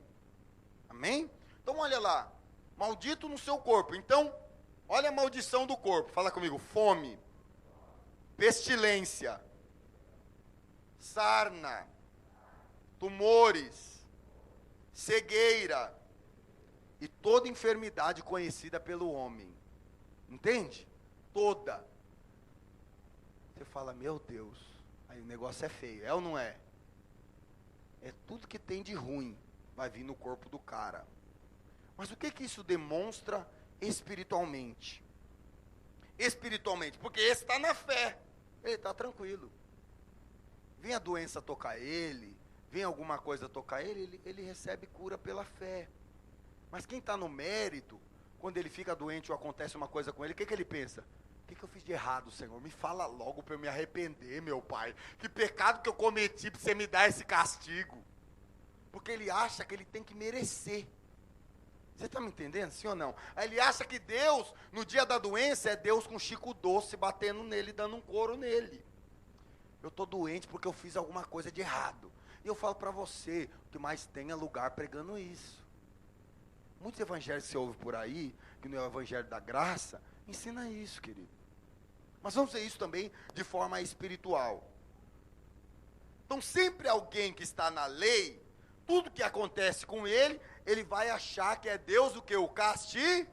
Amém? Então olha lá, maldito no seu corpo. Então, olha a maldição do corpo, fala comigo, fome, pestilência, sarna, tumores, cegueira e toda enfermidade conhecida pelo homem. Entende? Toda. Você fala, meu Deus, aí o negócio é feio, é ou não é? É tudo que tem de ruim, vai vir no corpo do cara. Mas o que isso demonstra espiritualmente? Espiritualmente, porque esse está na fé, ele está tranquilo. Vem a doença tocar ele, vem alguma coisa tocar ele, ele recebe cura pela fé. Mas quem está no mérito, quando ele fica doente ou acontece uma coisa com ele, o que ele pensa? O que eu fiz de errado, Senhor? Me fala logo para eu me arrepender, meu Pai. Que pecado que eu cometi para você me dar esse castigo? Porque ele acha que ele tem que merecer. Você está me entendendo, sim ou não? Aí ele acha que Deus, no dia da doença, é Deus com Chico Doce batendo nele, dando um couro nele. Eu estou doente porque eu fiz alguma coisa de errado. E eu falo para você, o que mais tem é lugar pregando isso. Muitos evangelhos que você ouve por aí, que não é o evangelho da graça, ensina isso, querido. Mas vamos ver isso também de forma espiritual. Então sempre alguém que está na lei, tudo que acontece com ele, ele vai achar que é Deus o que? O castigando.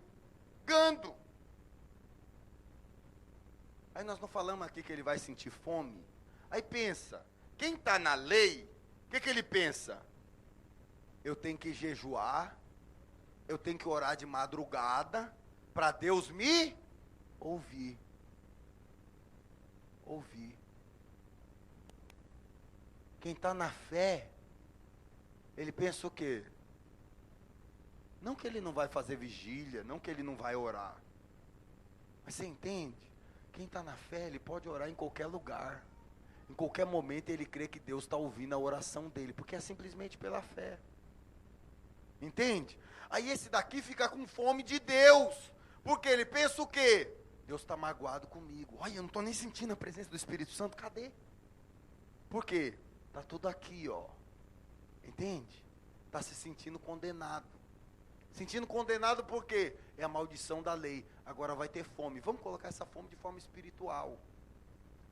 Aí nós não falamos aqui que ele vai sentir fome. Aí pensa, quem está na lei, o que ele pensa? Eu tenho que jejuar, eu tenho que orar de madrugada, para Deus me ouvir. Ouvir. Quem está na fé, ele pensa o quê? Não que ele não vai fazer vigília, não que ele não vai orar. Mas você entende? Quem está na fé, ele pode orar em qualquer lugar. Em qualquer momento ele crê que Deus está ouvindo a oração dele, porque é simplesmente pela fé. Entende? Aí esse daqui fica com fome de Deus, porque ele pensa o quê? Deus está magoado comigo. Olha, eu não estou nem sentindo a presença do Espírito Santo, cadê? Por quê? Está tudo aqui, ó. Entende? Está se sentindo condenado. Sentindo condenado por quê? É a maldição da lei. Agora vai ter fome. Vamos colocar essa fome de forma espiritual.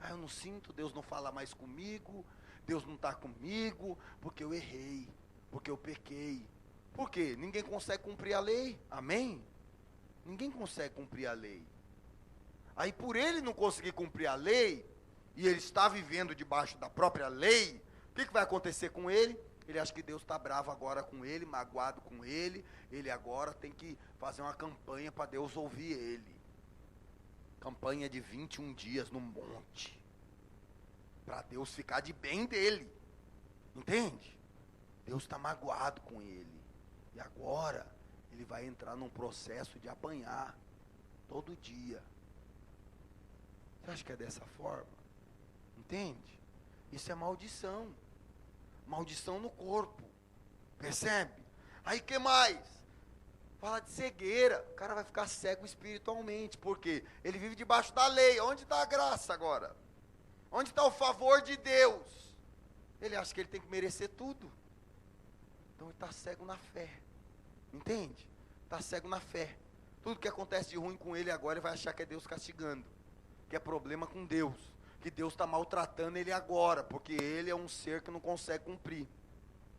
Ah, eu não sinto, Deus não fala mais comigo, Deus não está comigo, porque eu errei, porque eu pequei. Por quê? Ninguém consegue cumprir a lei, amém? Ninguém consegue cumprir a lei. Aí por ele não conseguir cumprir a lei, e ele está vivendo debaixo da própria lei, o que vai acontecer com ele? Ele acha que Deus está bravo agora com ele, magoado com ele agora tem que fazer uma campanha para Deus ouvir ele. Campanha de 21 dias no monte, para Deus ficar de bem dele, entende? Deus está magoado com ele, e agora ele vai entrar num processo de apanhar, todo dia. Você acha que é dessa forma? Entende? Isso é maldição, maldição no corpo, percebe? Aí que mais? Fala de cegueira, o cara vai ficar cego espiritualmente, porque ele vive debaixo da lei. Onde está a graça agora? Onde está o favor de Deus? Ele acha que ele tem que merecer tudo. Então ele está cego na fé, entende? Está cego na fé. Tudo que acontece de ruim com ele agora, ele vai achar que é Deus castigando, que é problema com Deus, que Deus está maltratando ele agora, porque ele é um ser que não consegue cumprir.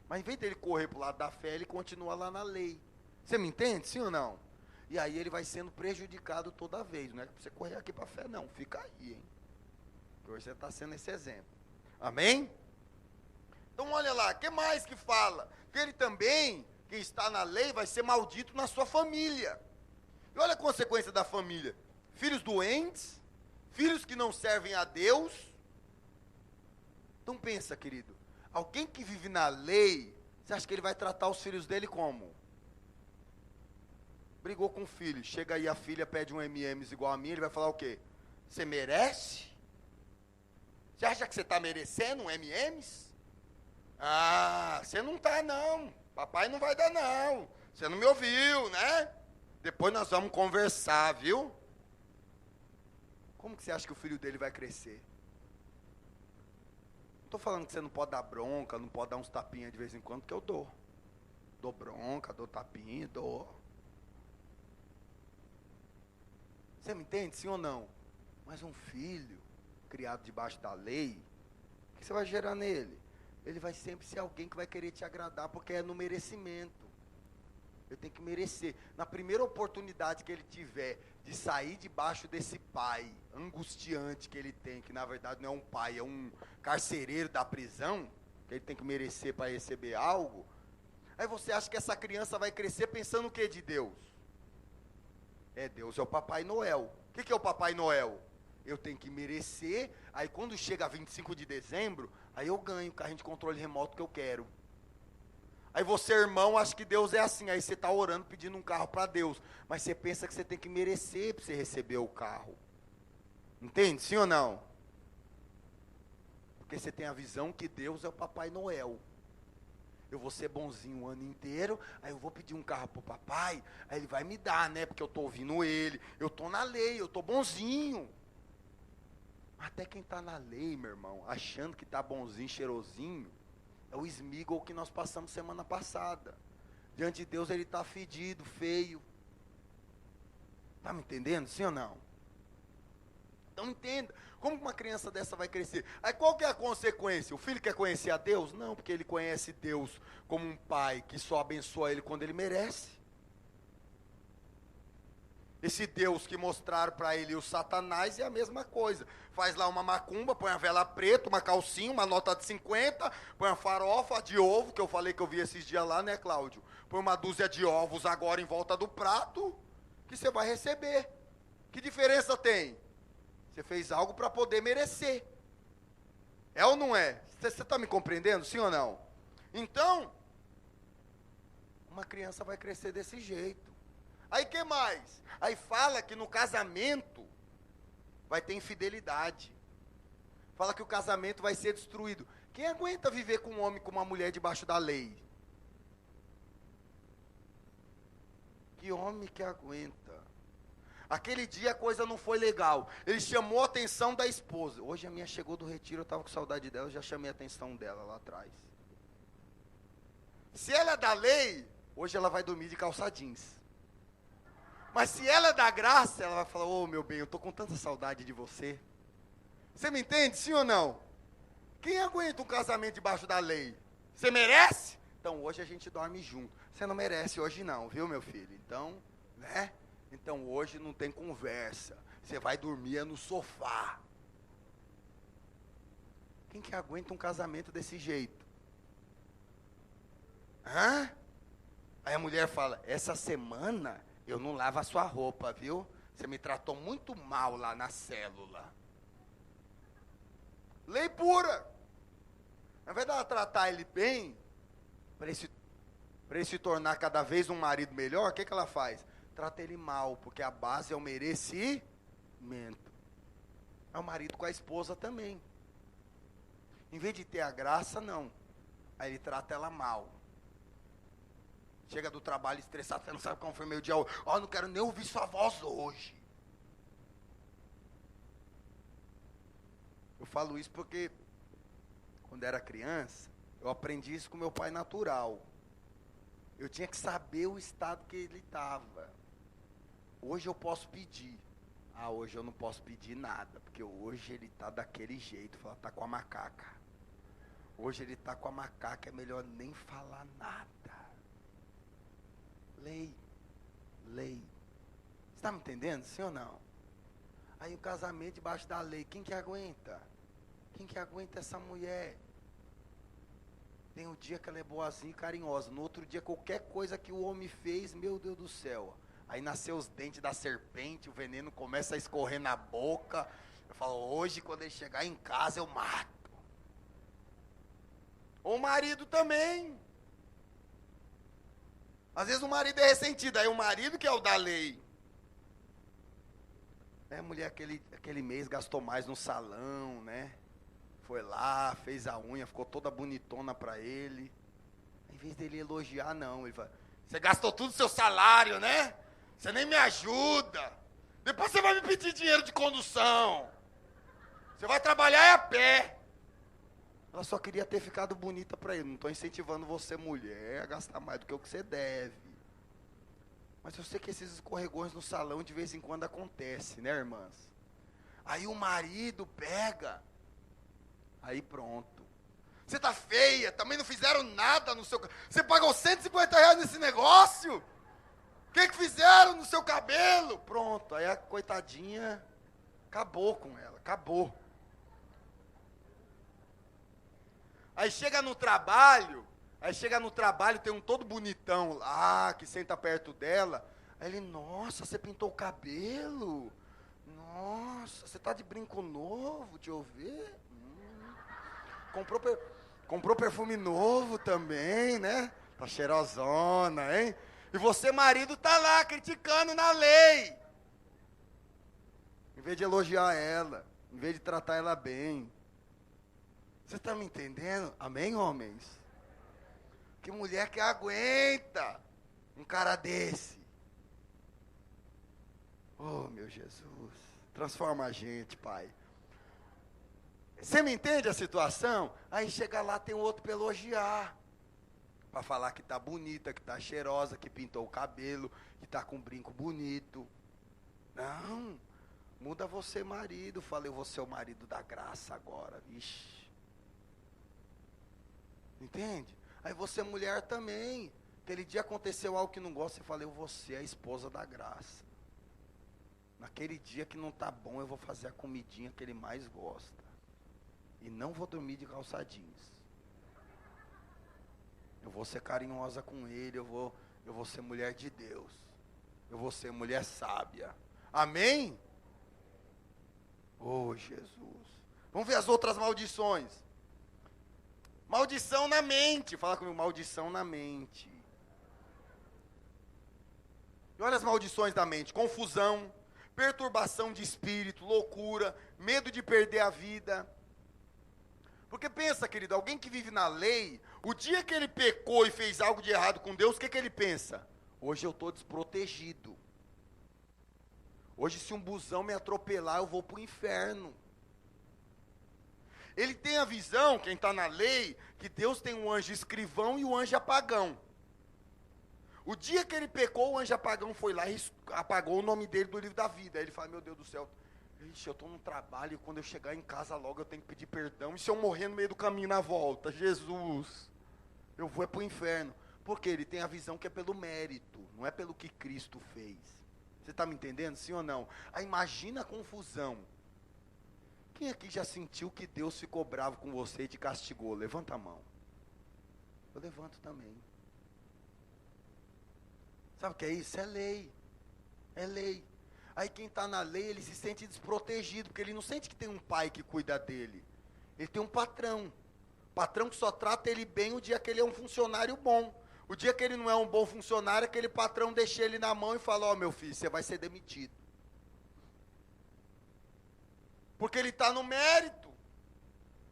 Mas em vez dele correr para o lado da fé, ele continua lá na lei. Você me entende, sim ou não? E aí ele vai sendo prejudicado toda vez. Não é para você correr aqui para a fé, não. Fica aí, hein? Porque hoje você está sendo esse exemplo. Amém? Então olha lá, o que mais que fala? Que ele também, quem está na lei, vai ser maldito na sua família. E olha a consequência da família. Filhos doentes, filhos que não servem a Deus. Então pensa, querido. Alguém que vive na lei, você acha que ele vai tratar os filhos dele como? Brigou com o filho, chega aí a filha, pede um M&M's igual a mim, ele vai falar o quê? Você merece? Você acha que você está merecendo um M&M's? Ah, você não está não, papai não vai dar não, você não me ouviu, né? Depois nós vamos conversar, viu? Como que você acha que o filho dele vai crescer? Não estou falando que você não pode dar bronca, não pode dar uns tapinhas de vez em quando, que eu dou. Dou bronca, dou tapinha, dou. Você me entende, sim ou não? Mas um filho criado debaixo da lei, o que você vai gerar nele? Ele vai sempre ser alguém que vai querer te agradar, porque é no merecimento. Ele tem que merecer. Na primeira oportunidade que ele tiver de sair debaixo desse pai angustiante que ele tem, que na verdade não é um pai, é um carcereiro da prisão, que ele tem que merecer para receber algo, aí você acha que essa criança vai crescer pensando o que de Deus? Deus é o Papai Noel. O que é o Papai Noel? Eu tenho que merecer, aí quando chega 25 de dezembro, aí eu ganho o carrinho de controle remoto que eu quero. Aí você, irmão, acha que Deus é assim, aí você está orando pedindo um carro para Deus, mas você pensa que você tem que merecer para você receber o carro. Entende, sim ou não? Porque você tem a visão que Deus é o Papai Noel. Eu vou ser bonzinho o ano inteiro, aí eu vou pedir um carro pro papai, aí ele vai me dar, né? Porque eu estou ouvindo ele, eu estou na lei, eu estou bonzinho. Até quem está na lei, meu irmão, achando que está bonzinho, cheirosinho, é o Smigol que nós passamos semana passada. Diante de Deus ele está fedido, feio. Está me entendendo, sim ou não? Então entenda, como uma criança dessa vai crescer? Aí qual que é a consequência? O filho quer conhecer a Deus? Não, porque ele conhece Deus como um pai que só abençoa ele quando ele merece. Esse Deus que mostraram para ele o Satanás é a mesma coisa. Faz lá uma macumba, põe a vela preta, uma calcinha, uma nota de 50, põe a farofa de ovo, que eu falei que eu vi esses dias lá, né, Cláudio? Põe uma dúzia de ovos agora em volta do prato, que você vai receber. Que diferença tem? Você fez algo para poder merecer. É ou não é? Você está me compreendendo, sim ou não? Então, uma criança vai crescer desse jeito. Aí que mais? Aí fala que no casamento vai ter infidelidade. Fala que o casamento vai ser destruído. Quem aguenta viver com um homem e com uma mulher debaixo da lei? Que homem que aguenta? Aquele dia a coisa não foi legal. Ele chamou a atenção da esposa. Hoje a minha chegou do retiro, eu estava com saudade dela, eu já chamei a atenção dela lá atrás. Se ela é da lei, hoje ela vai dormir de calça jeans. Mas se ela é da graça, ela vai falar, ô meu bem, eu estou com tanta saudade de você. Você me entende, sim ou não? Quem aguenta um casamento debaixo da lei? Você merece? Então hoje a gente dorme junto. Você não merece hoje não, viu meu filho? Então, né? Então hoje não tem conversa. Você vai dormir no sofá. Quem que aguenta um casamento desse jeito? Hã? Aí a mulher fala, essa semana eu não lavo a sua roupa, viu? Você me tratou muito mal lá na célula. Lei pura. Ao invés dela tratar ele bem, para ele se tornar cada vez um marido melhor, o que ela faz? Trata ele mal, porque a base é o merecimento. É o marido com a esposa também. Em vez de ter a graça, não. Aí ele trata ela mal. Chega do trabalho estressado, você não sabe como foi meu dia. Ó, não quero nem ouvir sua voz hoje. Eu falo isso porque, quando era criança, eu aprendi isso com meu pai natural. Eu tinha que saber o estado que ele estava. Hoje eu posso pedir. Ah, hoje eu não posso pedir nada, porque hoje ele está daquele jeito. Fala, tá com a macaca. Hoje ele está com a macaca, é melhor nem falar nada. Lei. Você está me entendendo, sim ou não? Aí o casamento debaixo da lei, quem que aguenta? Quem que aguenta essa mulher? Tem um dia que ela é boazinha e carinhosa. No outro dia, qualquer coisa que o homem fez, meu Deus do céu. Aí nasceu os dentes da serpente, o veneno começa a escorrer na boca. Eu falo, hoje quando ele chegar em casa eu mato. Ou o marido também. Às vezes o marido é ressentido, aí o marido que é o da lei. A mulher aquele mês gastou mais no salão, né? Foi lá, fez a unha, ficou toda bonitona pra ele. Em vez dele elogiar, não. Ele fala, você gastou tudo o seu salário, né? Você nem me ajuda. Depois você vai me pedir dinheiro de condução. Você vai trabalhar a pé. Ela só queria ter ficado bonita pra ele. Não estou incentivando você, mulher, a gastar mais do que o que você deve. Mas eu sei que esses escorregões no salão de vez em quando acontecem, né, irmãs? Aí o marido pega. Aí pronto. Você tá feia, também não fizeram nada no seu... Você pagou R$150 nesse negócio? O que fizeram no seu cabelo? Pronto, aí a coitadinha acabou com ela, acabou. Aí chega no trabalho, tem um todo bonitão lá, que senta perto dela. Aí ele, nossa, você pintou o cabelo? Nossa, você tá de brinco novo, deixa eu ver. Comprou perfume novo também, né? Tá cheirosona, hein? E você, marido, tá lá criticando na lei. Em vez de elogiar ela, em vez de tratar ela bem. Você está me entendendo? Amém, homens? Que mulher que aguenta um cara desse. Oh, meu Jesus. Transforma a gente, Pai. Você me entende a situação? Aí chega lá, tem um outro para elogiar. Para falar que tá bonita, que tá cheirosa, que pintou o cabelo, que tá com um brinco bonito. Não. Muda você, marido. Falei, eu vou ser o marido da graça agora. Vixe. Entende? Aí você, mulher, também. Aquele dia aconteceu algo que não gosta, você fala, eu vou ser a esposa da graça. Naquele dia que não tá bom, eu vou fazer a comidinha que ele mais gosta. E não vou dormir de calça jeans. Eu vou ser carinhosa com ele, eu vou ser mulher de Deus. Eu vou ser mulher sábia. Amém? Oh, Jesus. Vamos ver as outras maldições. Maldição na mente. Fala comigo, maldição na mente. E olha as maldições da mente: confusão, perturbação de espírito, loucura, medo de perder a vida. Porque pensa, querido, alguém que vive na lei, o dia que ele pecou e fez algo de errado com Deus, o que ele pensa? Hoje eu estou desprotegido. Hoje, se um busão me atropelar, eu vou para o inferno. Ele tem a visão, quem está na lei, que Deus tem um anjo escrivão e um anjo apagão. O dia que ele pecou, o anjo apagão foi lá e apagou o nome dele do livro da vida. Aí ele fala: meu Deus do céu, ixi, eu estou no trabalho e quando eu chegar em casa logo eu tenho que pedir perdão. E se eu morrer no meio do caminho na volta? Jesus, eu vou para o inferno. Porque ele tem a visão que é pelo mérito, não é pelo que Cristo fez. Você está me entendendo, sim ou não? Aí imagina a confusão. Quem aqui já sentiu que Deus ficou bravo com você e te castigou? Levanta a mão. Eu levanto também. Sabe o que é isso? É lei. É lei. Aí quem está na lei, ele se sente desprotegido, porque ele não sente que tem um pai que cuida dele. Ele tem um patrão. Patrão que só trata ele bem o dia que ele é um funcionário bom. O dia que ele não é um bom funcionário, aquele patrão deixa ele na mão e fala: ó, meu filho, você vai ser demitido. Porque ele está no mérito.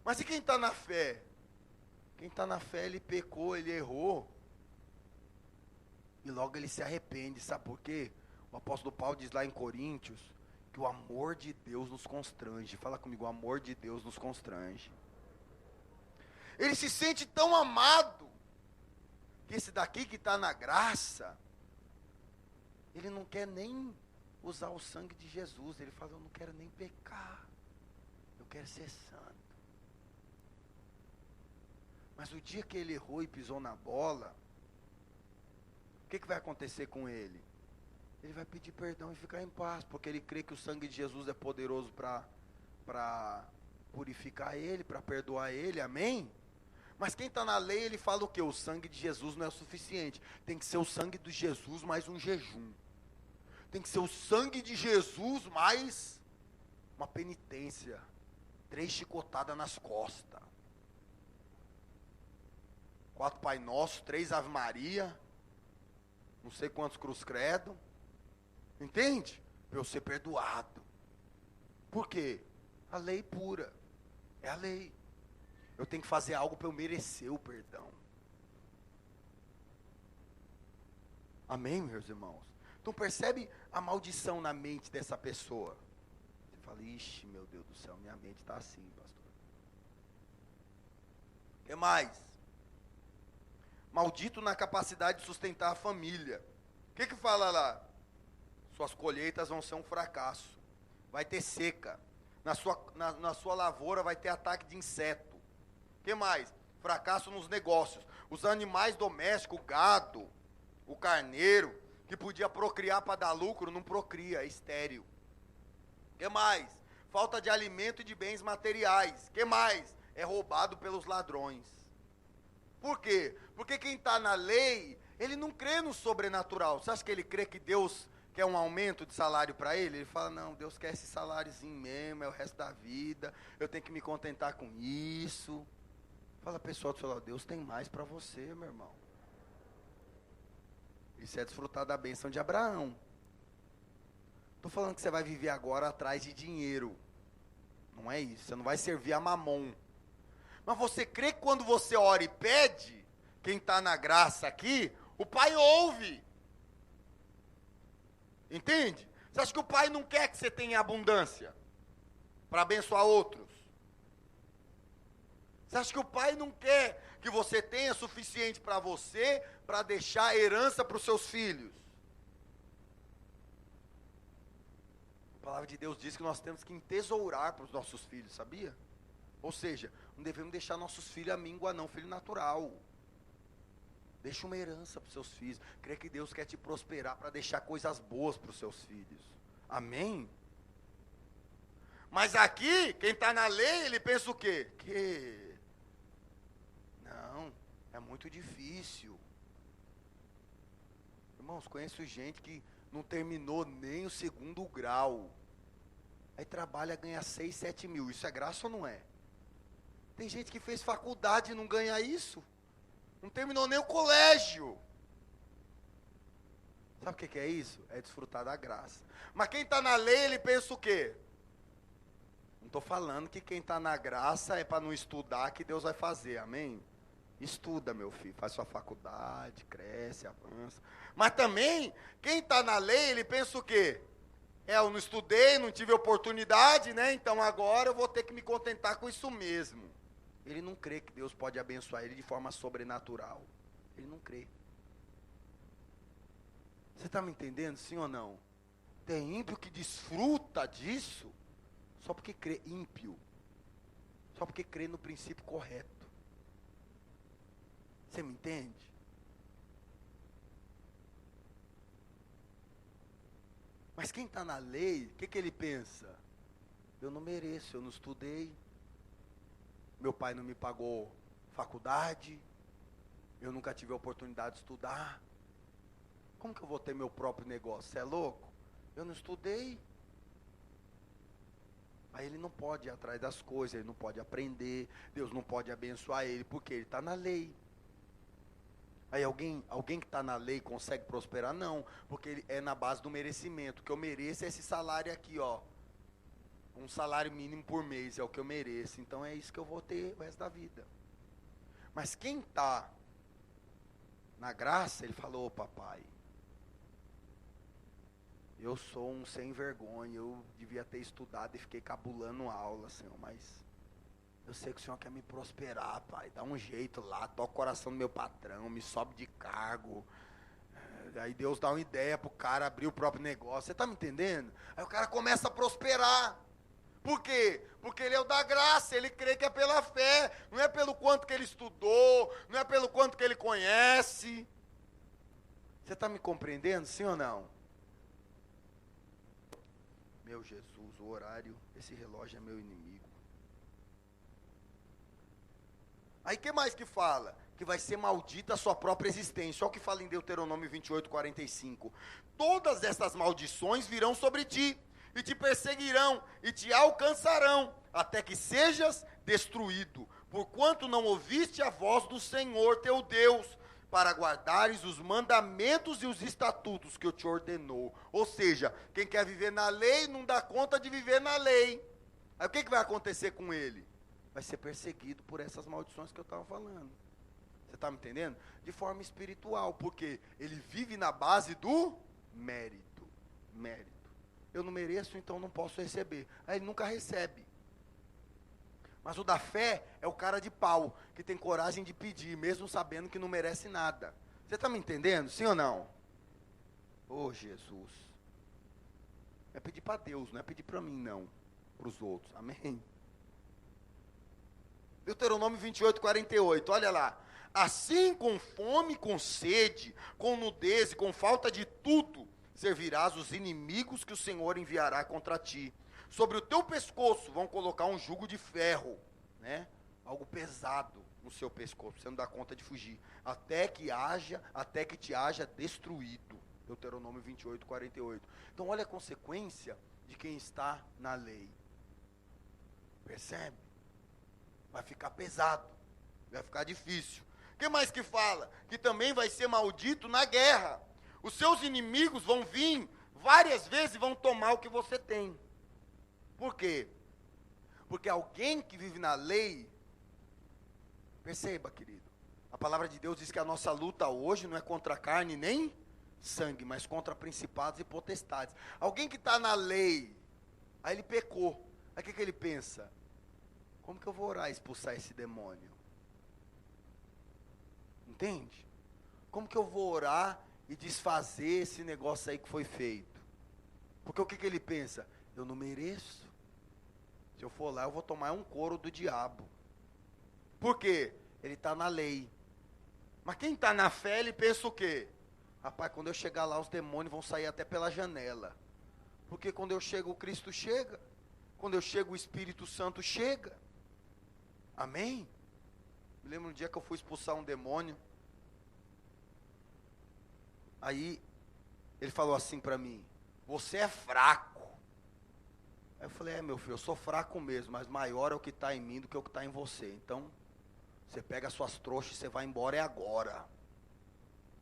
Mas e quem está na fé? Quem está na fé, ele pecou, ele errou. E logo ele se arrepende. Sabe por quê? O apóstolo Paulo diz lá em Coríntios que o amor de Deus nos constrange. Fala comigo: o amor de Deus nos constrange. Ele se sente tão amado, que esse daqui que está na graça, ele não quer nem usar o sangue de Jesus. Ele fala: eu não quero nem pecar, eu quero ser santo. Mas o dia que ele errou e pisou na bola, o que vai acontecer com ele? Ele vai pedir perdão e ficar em paz, porque ele crê que o sangue de Jesus é poderoso para purificar ele, para perdoar ele, amém? Mas quem está na lei, ele fala o quê? O sangue de Jesus não é o suficiente. Tem que ser o sangue de Jesus mais um jejum. Tem que ser o sangue de Jesus mais uma penitência. 3 chicotadas nas costas. 4 Pai Nosso, 3 Ave Maria. Não sei quantos cruz credo. Entende? Para eu ser perdoado. Por quê? A lei pura. É a lei. Eu tenho que fazer algo para eu merecer o perdão. Amém, meus irmãos? Então percebe a maldição na mente dessa pessoa. Você fala: ixi, meu Deus do céu, minha mente está assim, pastor. O que mais? Maldito na capacidade de sustentar a família. O que fala lá? Suas colheitas vão ser um fracasso. Vai ter seca. Na sua lavoura vai ter ataque de inseto. O que mais? Fracasso nos negócios. Os animais domésticos, o gado, o carneiro, que podia procriar para dar lucro, não procria, é estéril. O que mais? Falta de alimento e de bens materiais. O que mais? É roubado pelos ladrões. Por quê? Porque quem está na lei, ele não crê no sobrenatural. Você acha que ele crê que Deus quer um aumento de salário para ele? Ele fala: não, Deus quer esse saláriozinho mesmo, é o resto da vida, eu tenho que me contentar com isso. Fala, pessoal do seu lado: Deus tem mais para você, meu irmão. Isso é desfrutar da bênção de Abraão. Estou falando que você vai viver agora atrás de dinheiro. Não é isso, você não vai servir a mamon. Mas você crê que quando você ora e pede, quem está na graça aqui, o Pai ouve. Entende? Você acha que o Pai não quer que você tenha abundância para abençoar outros? Você acha que o Pai não quer que você tenha suficiente para você, para deixar herança para os seus filhos? A palavra de Deus diz que nós temos que entesourar para os nossos filhos, sabia? Ou seja, não devemos deixar nossos filhos à míngua não, filho natural. Deixa uma herança para os seus filhos. Crê que Deus quer te prosperar para deixar coisas boas para os seus filhos. Amém? Mas aqui, quem está na lei, ele pensa o quê? Não, é muito difícil. Irmãos, conheço gente que não terminou nem o 2º grau. Aí trabalha, ganha 6, 7 mil. Isso é graça ou não é? Tem gente que fez faculdade e não ganha isso. Não terminou nem o colégio. Sabe o que é isso? É desfrutar da graça. Mas quem está na lei, ele pensa o quê? Não estou falando que quem está na graça é para não estudar que Deus vai fazer, amém? Estuda, meu filho, faz sua faculdade, cresce, avança. Mas também, quem está na lei, ele pensa o quê? Eu não estudei, não tive oportunidade, né? Então agora eu vou ter que me contentar com isso mesmo. Ele não crê que Deus pode abençoar ele de forma sobrenatural. Ele não crê. Você está me entendendo, sim ou não? Tem ímpio que desfruta disso só porque crê, ímpio. Só porque crê no princípio correto. Você me entende? Mas quem está na lei, o que ele pensa? Eu não mereço, eu não estudei. Meu pai não me pagou faculdade. Eu nunca tive a oportunidade de estudar. Como que eu vou ter meu próprio negócio? Você é louco? Eu não estudei. Aí ele não pode ir atrás das coisas, ele não pode aprender. Deus não pode abençoar ele, porque ele está na lei. Aí alguém que está na lei consegue prosperar? Não, porque ele é na base do merecimento. O que eu mereço é esse salário aqui, ó. Um salário mínimo por mês, é o que eu mereço. Então é isso que eu vou ter o resto da vida. Mas quem está na graça, ele falou, papai, eu sou um sem vergonha, eu devia ter estudado e fiquei cabulando aula, Senhor, mas eu sei que o Senhor quer me prosperar, pai, dá um jeito lá, toca o coração do meu patrão, me sobe de cargo. Aí Deus dá uma ideia pro cara abrir o próprio negócio, você está me entendendo? Aí o cara começa a prosperar. Por quê? Porque ele é o da graça, ele crê que é pela fé, não é pelo quanto que ele estudou, não é pelo quanto que ele conhece. Você está me compreendendo, sim ou não? Meu Jesus, o horário, esse relógio é meu inimigo. Aí que mais que fala? Que vai ser maldita a sua própria existência. Olha o que fala em Deuteronômio 28, 45. Todas essas maldições virão sobre ti, e te perseguirão, e te alcançarão, até que sejas destruído, porquanto não ouviste a voz do Senhor teu Deus, para guardares os mandamentos e os estatutos que eu te ordenou. Ou seja, quem quer viver na lei, não dá conta de viver na lei. Aí o que vai acontecer com ele? Vai ser perseguido por essas maldições que eu estava falando. Você está me entendendo? De forma espiritual, porque ele vive na base do mérito. Mérito. Eu não mereço, então não posso receber. Aí ele nunca recebe. Mas o da fé é o cara de pau, que tem coragem de pedir, mesmo sabendo que não merece nada. Você está me entendendo? Sim ou não? Oh, Jesus. É pedir para Deus, não é pedir para mim, não. Para os outros. Amém? Deuteronômio 28, 48. Olha lá. Assim, com fome, com sede, com nudez e com falta de tudo, servirás os inimigos que o Senhor enviará contra ti. Sobre o teu pescoço vão colocar um jugo de ferro, né? Algo pesado no seu pescoço, você não dá conta de fugir, até que te haja destruído. Deuteronômio 28, 48. Então olha a consequência de quem está na lei. Percebe? Vai ficar pesado, vai ficar difícil. O que mais que fala? Que também vai ser maldito na guerra. Os seus inimigos vão vir várias vezes e vão tomar o que você tem. Por quê? Porque alguém que vive na lei, perceba, querido, a palavra de Deus diz que a nossa luta hoje não é contra carne nem sangue, mas contra principados e potestades. Alguém que está na lei, aí ele pecou, aí o que ele pensa? Como que eu vou orar e expulsar esse demônio? Entende? Como que eu vou orar e desfazer esse negócio aí que foi feito? Porque o que ele pensa? Eu não mereço. Se eu for lá, eu vou tomar um couro do diabo. Por quê? Ele está na lei. Mas quem está na fé, ele pensa o quê? Rapaz, quando eu chegar lá, os demônios vão sair até pela janela. Porque quando eu chego, o Cristo chega. Quando eu chego, o Espírito Santo chega. Amém? Me lembro um dia que eu fui expulsar um demônio. Aí, ele falou assim para mim, você é fraco. Aí eu falei, meu filho, eu sou fraco mesmo, mas maior é o que está em mim do que o que está em você. Então, você pega as suas trouxas e você vai embora, é agora.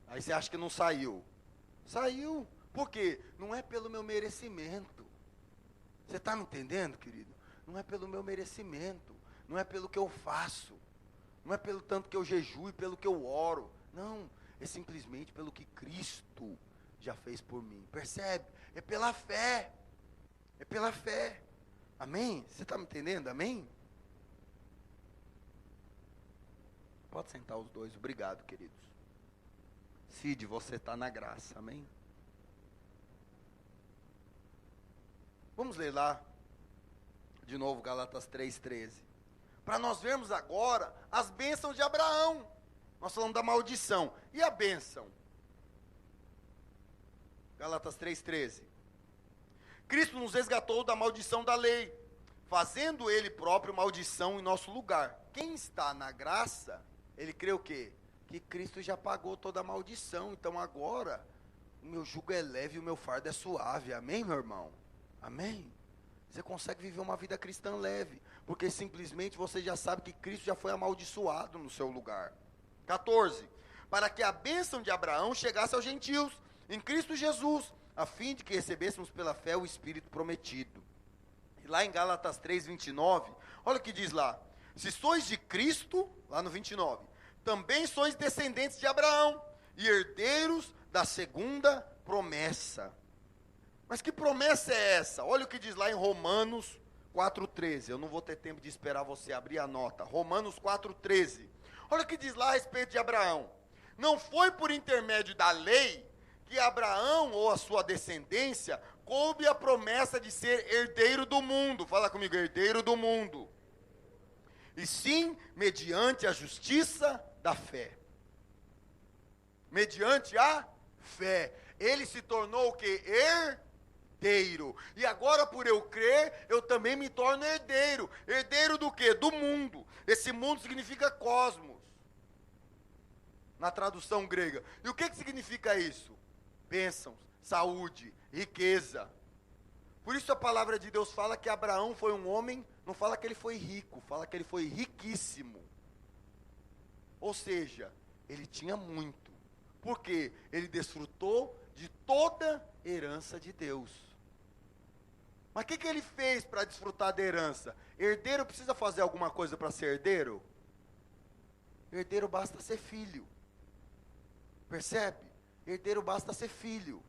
Aí você acha que não saiu. Saiu. Por quê? Não é pelo meu merecimento. Você está me entendendo, querido? Não é pelo meu merecimento. Não é pelo que eu faço. Não é pelo tanto que eu jejuo e pelo que eu oro. Não. É simplesmente pelo que Cristo já fez por mim. Percebe? É pela fé. É pela fé. Amém? Você está me entendendo? Amém? Pode sentar os dois. Obrigado, queridos. Cid, você está na graça. Amém? Vamos ler lá, de novo, Gálatas 3,13. Para nós vermos agora as bênçãos de Abraão. Nós falamos da maldição. E a bênção? Gálatas 3,13. Cristo nos resgatou da maldição da lei, fazendo ele próprio maldição em nosso lugar. Quem está na graça, ele crê o quê? Que Cristo já pagou toda a maldição. Então agora, o meu jugo é leve e o meu fardo é suave. Amém, meu irmão? Amém? Você consegue viver uma vida cristã leve, porque simplesmente você já sabe que Cristo já foi amaldiçoado no seu lugar. 14. Para que a bênção de Abraão chegasse aos gentios, em Cristo Jesus, a fim de que recebêssemos pela fé o Espírito prometido. E lá em Gálatas 3:29, olha o que diz lá. Se sois de Cristo, lá no 29, também sois descendentes de Abraão, e herdeiros da segunda promessa. Mas que promessa é essa? Olha o que diz lá em Romanos 4,13. Eu não vou ter tempo de esperar você abrir a nota. Romanos 4,13. Olha o que diz lá a respeito de Abraão. Não foi por intermédio da lei que Abraão ou a sua descendência coube a promessa de ser herdeiro do mundo. Fala comigo, herdeiro do mundo. E sim, mediante a justiça da fé. Mediante a fé. Ele se tornou o quê? Herdeiro. E agora, por eu crer, eu também me torno herdeiro. Herdeiro do quê? Do mundo. Esse mundo significa cosmos, na tradução grega. E o que significa isso? Bênçãos, saúde, riqueza. Por isso a palavra de Deus fala que Abraão foi um homem, não fala que ele foi rico, fala que ele foi riquíssimo. Ou seja, ele tinha muito. Porque ele desfrutou de toda herança de Deus. Mas o que ele fez para desfrutar da herança? Herdeiro precisa fazer alguma coisa para ser herdeiro? Herdeiro basta ser filho. Percebe? Herdeiro basta ser filho.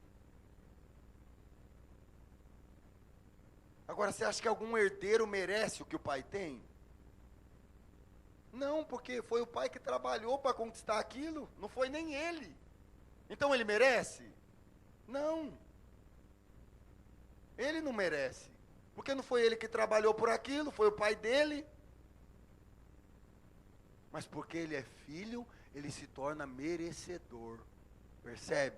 Agora, você acha que algum herdeiro merece o que o pai tem? Não, porque foi o pai que trabalhou para conquistar aquilo, não foi nem ele. Então ele merece? Não. Ele não merece. Porque não foi ele que trabalhou por aquilo, foi o pai dele. Mas porque ele é filho, ele se torna merecedor. Percebe?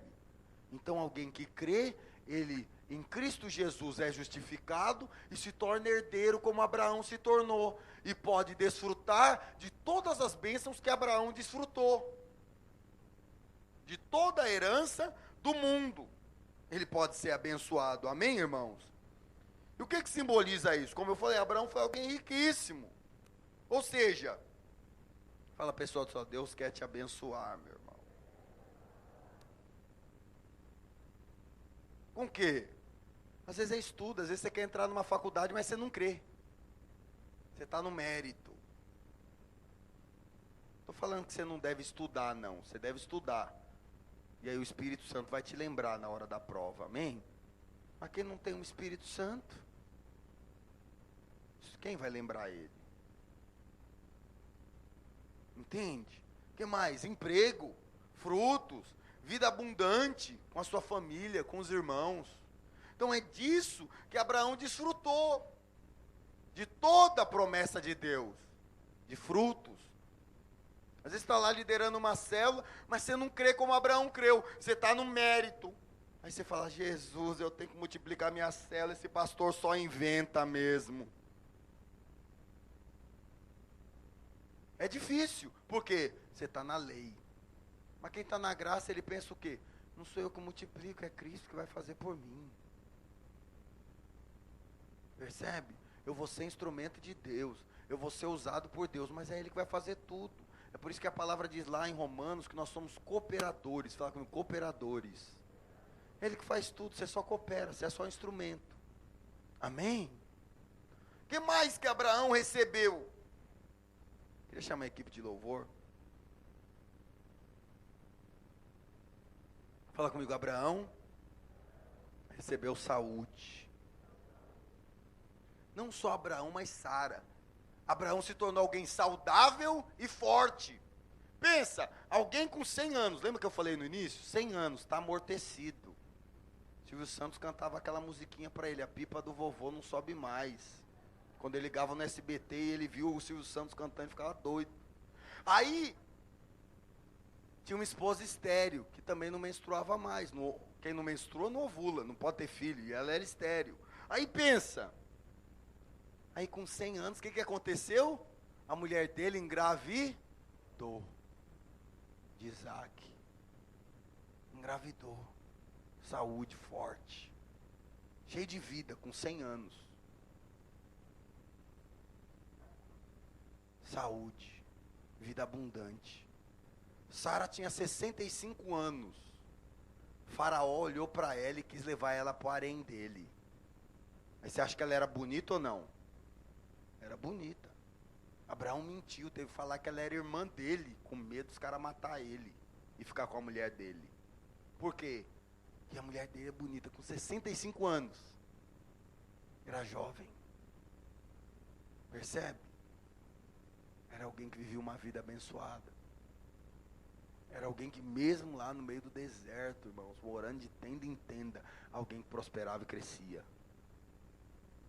Então alguém que crê, ele em Cristo Jesus é justificado e se torna herdeiro como Abraão se tornou. E pode desfrutar de todas as bênçãos que Abraão desfrutou. De toda a herança do mundo. Ele pode ser abençoado. Amém, irmãos? E o que simboliza isso? Como eu falei, Abraão foi alguém riquíssimo. Ou seja, fala pessoal, só Deus quer te abençoar, meu irmão. Com o quê? Às vezes é estudo, às vezes você quer entrar numa faculdade, mas você não crê. Você está no mérito. Estou falando que você não deve estudar, não. Você deve estudar. E aí o Espírito Santo vai te lembrar na hora da prova, amém? Mas quem não tem um Espírito Santo, quem vai lembrar ele? Entende? O que mais? Emprego, frutos, vida abundante com a sua família, com os irmãos. Então é disso que Abraão desfrutou. De toda a promessa de Deus. De frutos. Às vezes está lá liderando uma célula, mas você não crê como Abraão creu. Você está no mérito. Aí você fala, Jesus, eu tenho que multiplicar minha célula, esse pastor só inventa mesmo. É difícil, porque você está na lei. Mas quem está na graça, ele pensa o quê? Não sou eu que multiplico, é Cristo que vai fazer por mim. Percebe? Eu vou ser instrumento de Deus. Eu vou ser usado por Deus, mas é Ele que vai fazer tudo. É por isso que a palavra diz lá em Romanos que nós somos cooperadores. Fala comigo, cooperadores. Ele que faz tudo, você só coopera, você é só instrumento. Amém? O que mais que Abraão recebeu? Queria chamar a equipe de louvor. Fala comigo, Abraão recebeu saúde. Não só Abraão, mas Sara. Abraão se tornou alguém saudável e forte. Pensa, alguém com 100 anos, lembra que eu falei no início? 100 anos, está amortecido. Silvio Santos cantava aquela musiquinha para ele, a pipa do vovô não sobe mais. Quando ele ligava no SBT e ele viu o Silvio Santos cantando, ele ficava doido. Aí, tinha uma esposa estéril, que também não menstruava mais. Quem não menstrua não ovula, não pode ter filho, e ela era estéril. Aí pensa, aí com 100 anos, o que aconteceu? A mulher dele engravidou de Isaac. Engravidou. Saúde forte. Cheio de vida, com 100 anos. Saúde. Vida abundante. Sara tinha 65 anos. Faraó olhou para ela e quis levar ela para o harém dele. Mas você acha que ela era bonita ou não? Era bonita. Abraão mentiu, teve que falar que ela era irmã dele, com medo dos caras matar ele e ficar com a mulher dele. Por quê? Porque a mulher dele é bonita, com 65 anos. Era jovem. Percebe? Era alguém que vivia uma vida abençoada. Era alguém que mesmo lá no meio do deserto, irmãos, morando de tenda em tenda, alguém que prosperava e crescia.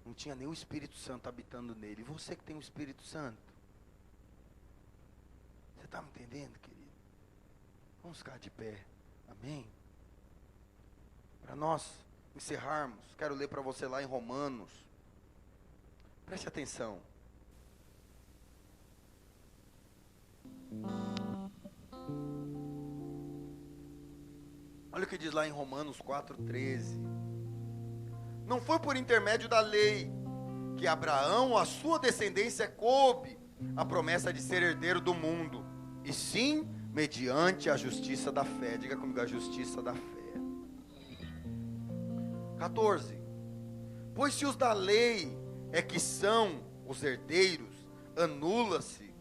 Não tinha nem o Espírito Santo habitando nele. E você que tem o Espírito Santo? Você está me entendendo, querido? Vamos ficar de pé. Amém? Para nós encerrarmos, quero ler para você lá em Romanos. Preste atenção. Olha o que diz lá em Romanos 4,13. Não foi por intermédio da lei que Abraão, a sua descendência, coube a promessa de ser herdeiro do mundo, e sim mediante a justiça da fé. Diga comigo, a justiça da fé. 14. Pois se os da lei é que são os herdeiros, anula-se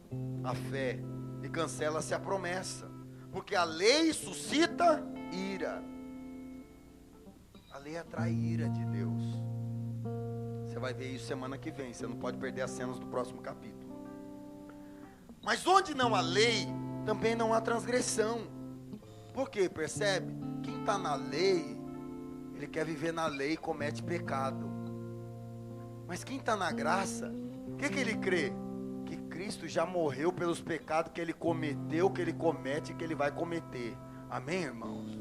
a fé e cancela-se a promessa, porque a lei suscita ira. A lei atrai ira de Deus. Você vai ver isso semana que vem. Você não pode perder as cenas do próximo capítulo. Mas onde não há lei, também não há transgressão. Por quê? Percebe? Quem está na lei, ele quer viver na lei e comete pecado. Mas quem está na graça, o que ele crê? Que Cristo já morreu pelos pecados que ele cometeu, que ele comete e que ele vai cometer. Amém, irmãos?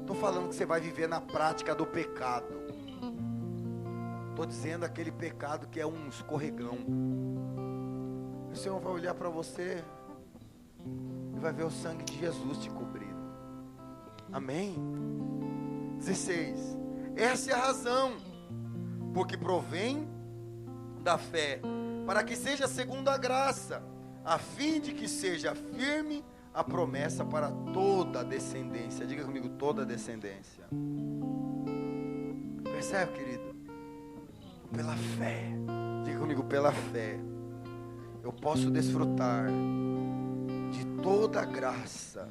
Estou falando que você vai viver na prática do pecado. Estou dizendo aquele pecado que é um escorregão. O Senhor vai olhar para você e vai ver o sangue de Jesus te cobrindo. Amém? 16. Essa é a razão, porque provém da fé, para que seja segundo a graça, a fim de que seja firme a promessa para toda a descendência. Diga comigo, toda a descendência. Percebe, querido? Pela fé. Diga comigo, pela fé. Eu posso desfrutar de toda a graça,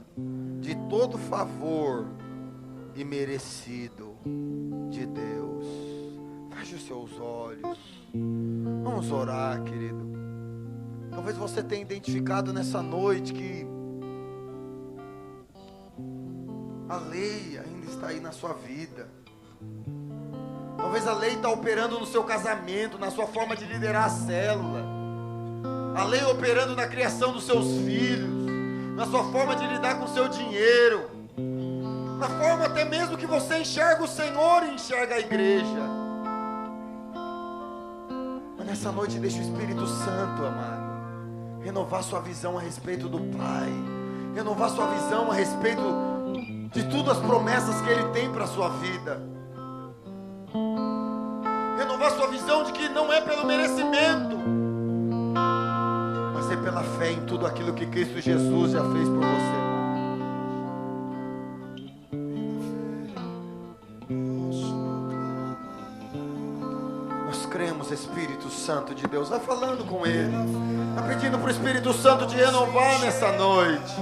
de todo favor imerecido de Deus. Feche os seus olhos. Vamos orar, querido. Talvez você tenha identificado nessa noite que a lei ainda está aí na sua vida. Talvez a lei está operando no seu casamento, na sua forma de liderar a célula. A lei operando na criação dos seus filhos, na sua forma de lidar com o seu dinheiro, na forma até mesmo que você enxerga o Senhor e enxerga a igreja. Mas nessa noite deixa o Espírito Santo, amado, renovar sua visão a respeito do Pai, renovar sua visão a respeito de tudo as promessas que Ele tem para a sua vida. Renovar sua visão de que não é pelo merecimento, mas é pela fé em tudo aquilo que Cristo Jesus já fez por você. Santo de Deus. Vai falando com Ele. Vai pedindo para o Espírito Santo te renovar nessa noite.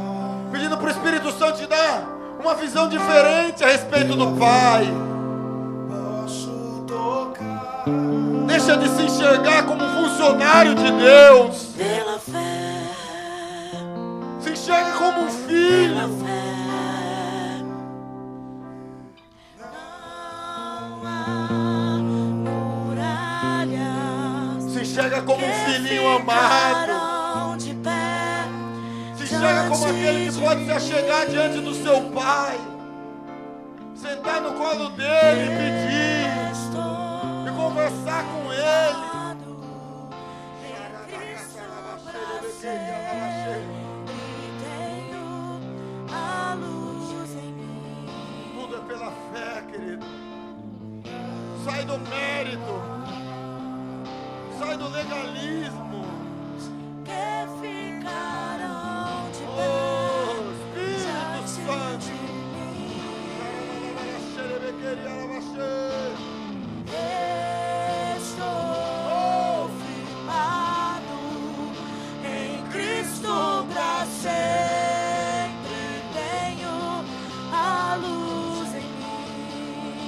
Pedindo para o Espírito Santo te dar uma visão diferente a respeito do Pai. Deixa de se enxergar como um funcionário de Deus. Pela fé. Se enxerga como um filho. Pela fé. Se enxerga como um filhinho amado. Se enxerga como aquele que pode se achegar diante do seu pai, sentar no colo dele e pedir, e conversar com ele. Tudo é pela fé, querido. Sai do mérito. Sai do legalismo. Que ficarão de pé. Oh, Espírito Santo. Estou firmado em Cristo pra sempre. Tenho a luz em mim.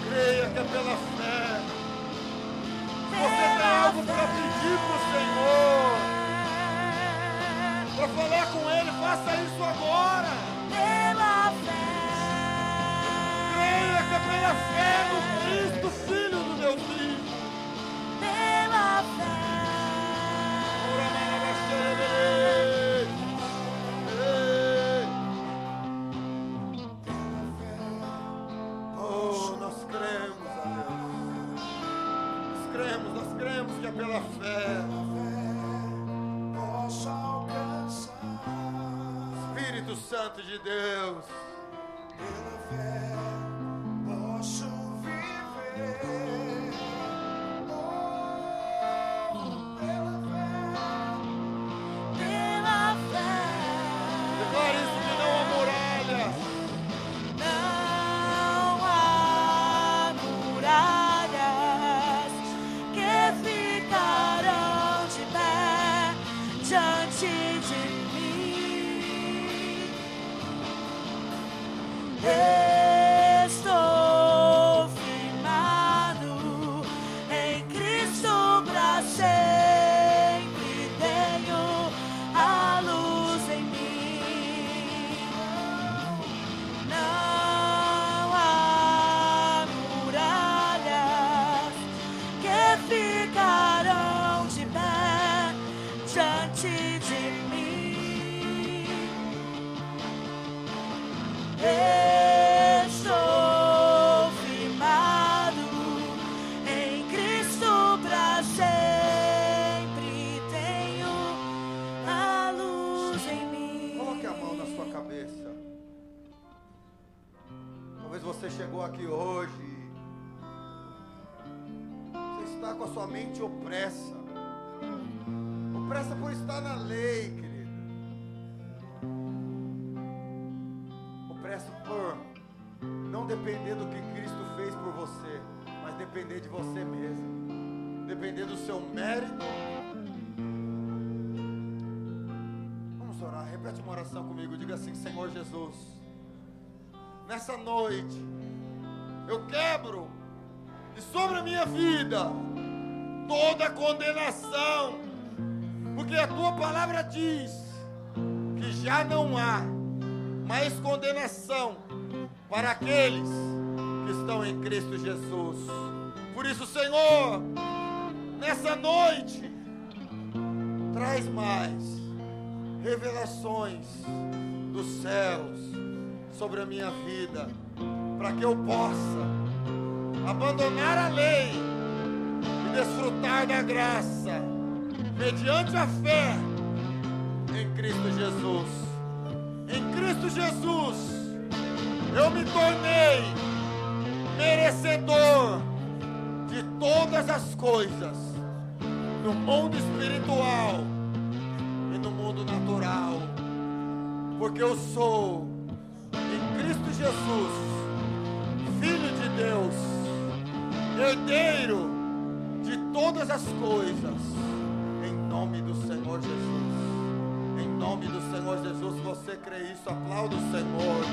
Creia que é pela fé. Se você tem algo para pedir para o Senhor, para falar com Ele, faça isso agora. Pela fé. Creia que é pela fé no Cristo, Filho do meu Filho. Pela fé. Oh, nós cremos, ó Deus. Nós cremos que é pela fé. Espírito Santo de Deus. Pela fé posso viver. Pela fé. Pela fé. Declare isso que não há muralha. Não há muralhas que ficarão de pé diante de mim. Estou firmado em Cristo pra sempre. Tenho a luz em mim. Não há muralhas que ficarão de pé diante de mim. Estou firmado em Cristo pra sempre. Tenho a luz em mim. Coloque a mão na sua cabeça. Talvez você chegou aqui hoje. Você está com a sua mente opressa. Opressa por estar na lei, querido. Opressa por não depender do que Cristo fez por você, mas depender de você mesmo. Depender do seu mérito. Vamos orar, repete uma oração comigo. Diga assim: Senhor Jesus, nessa noite eu quebro de sobre a minha vida toda condenação, porque a tua palavra diz que já não há mais condenação para aqueles que estão em Cristo Jesus. Por isso, Senhor, nessa noite traz mais revelações dos céus sobre a minha vida, para que eu possa abandonar a lei e desfrutar da graça mediante a fé em Cristo Jesus. Em Cristo Jesus eu me tornei merecedor de todas as coisas no mundo espiritual e no mundo natural, porque eu sou em Cristo Jesus Filho de Deus, herdeiro de todas as coisas, em nome do Senhor Jesus. Em nome do Senhor Jesus, você crê isso, aplauda o Senhor.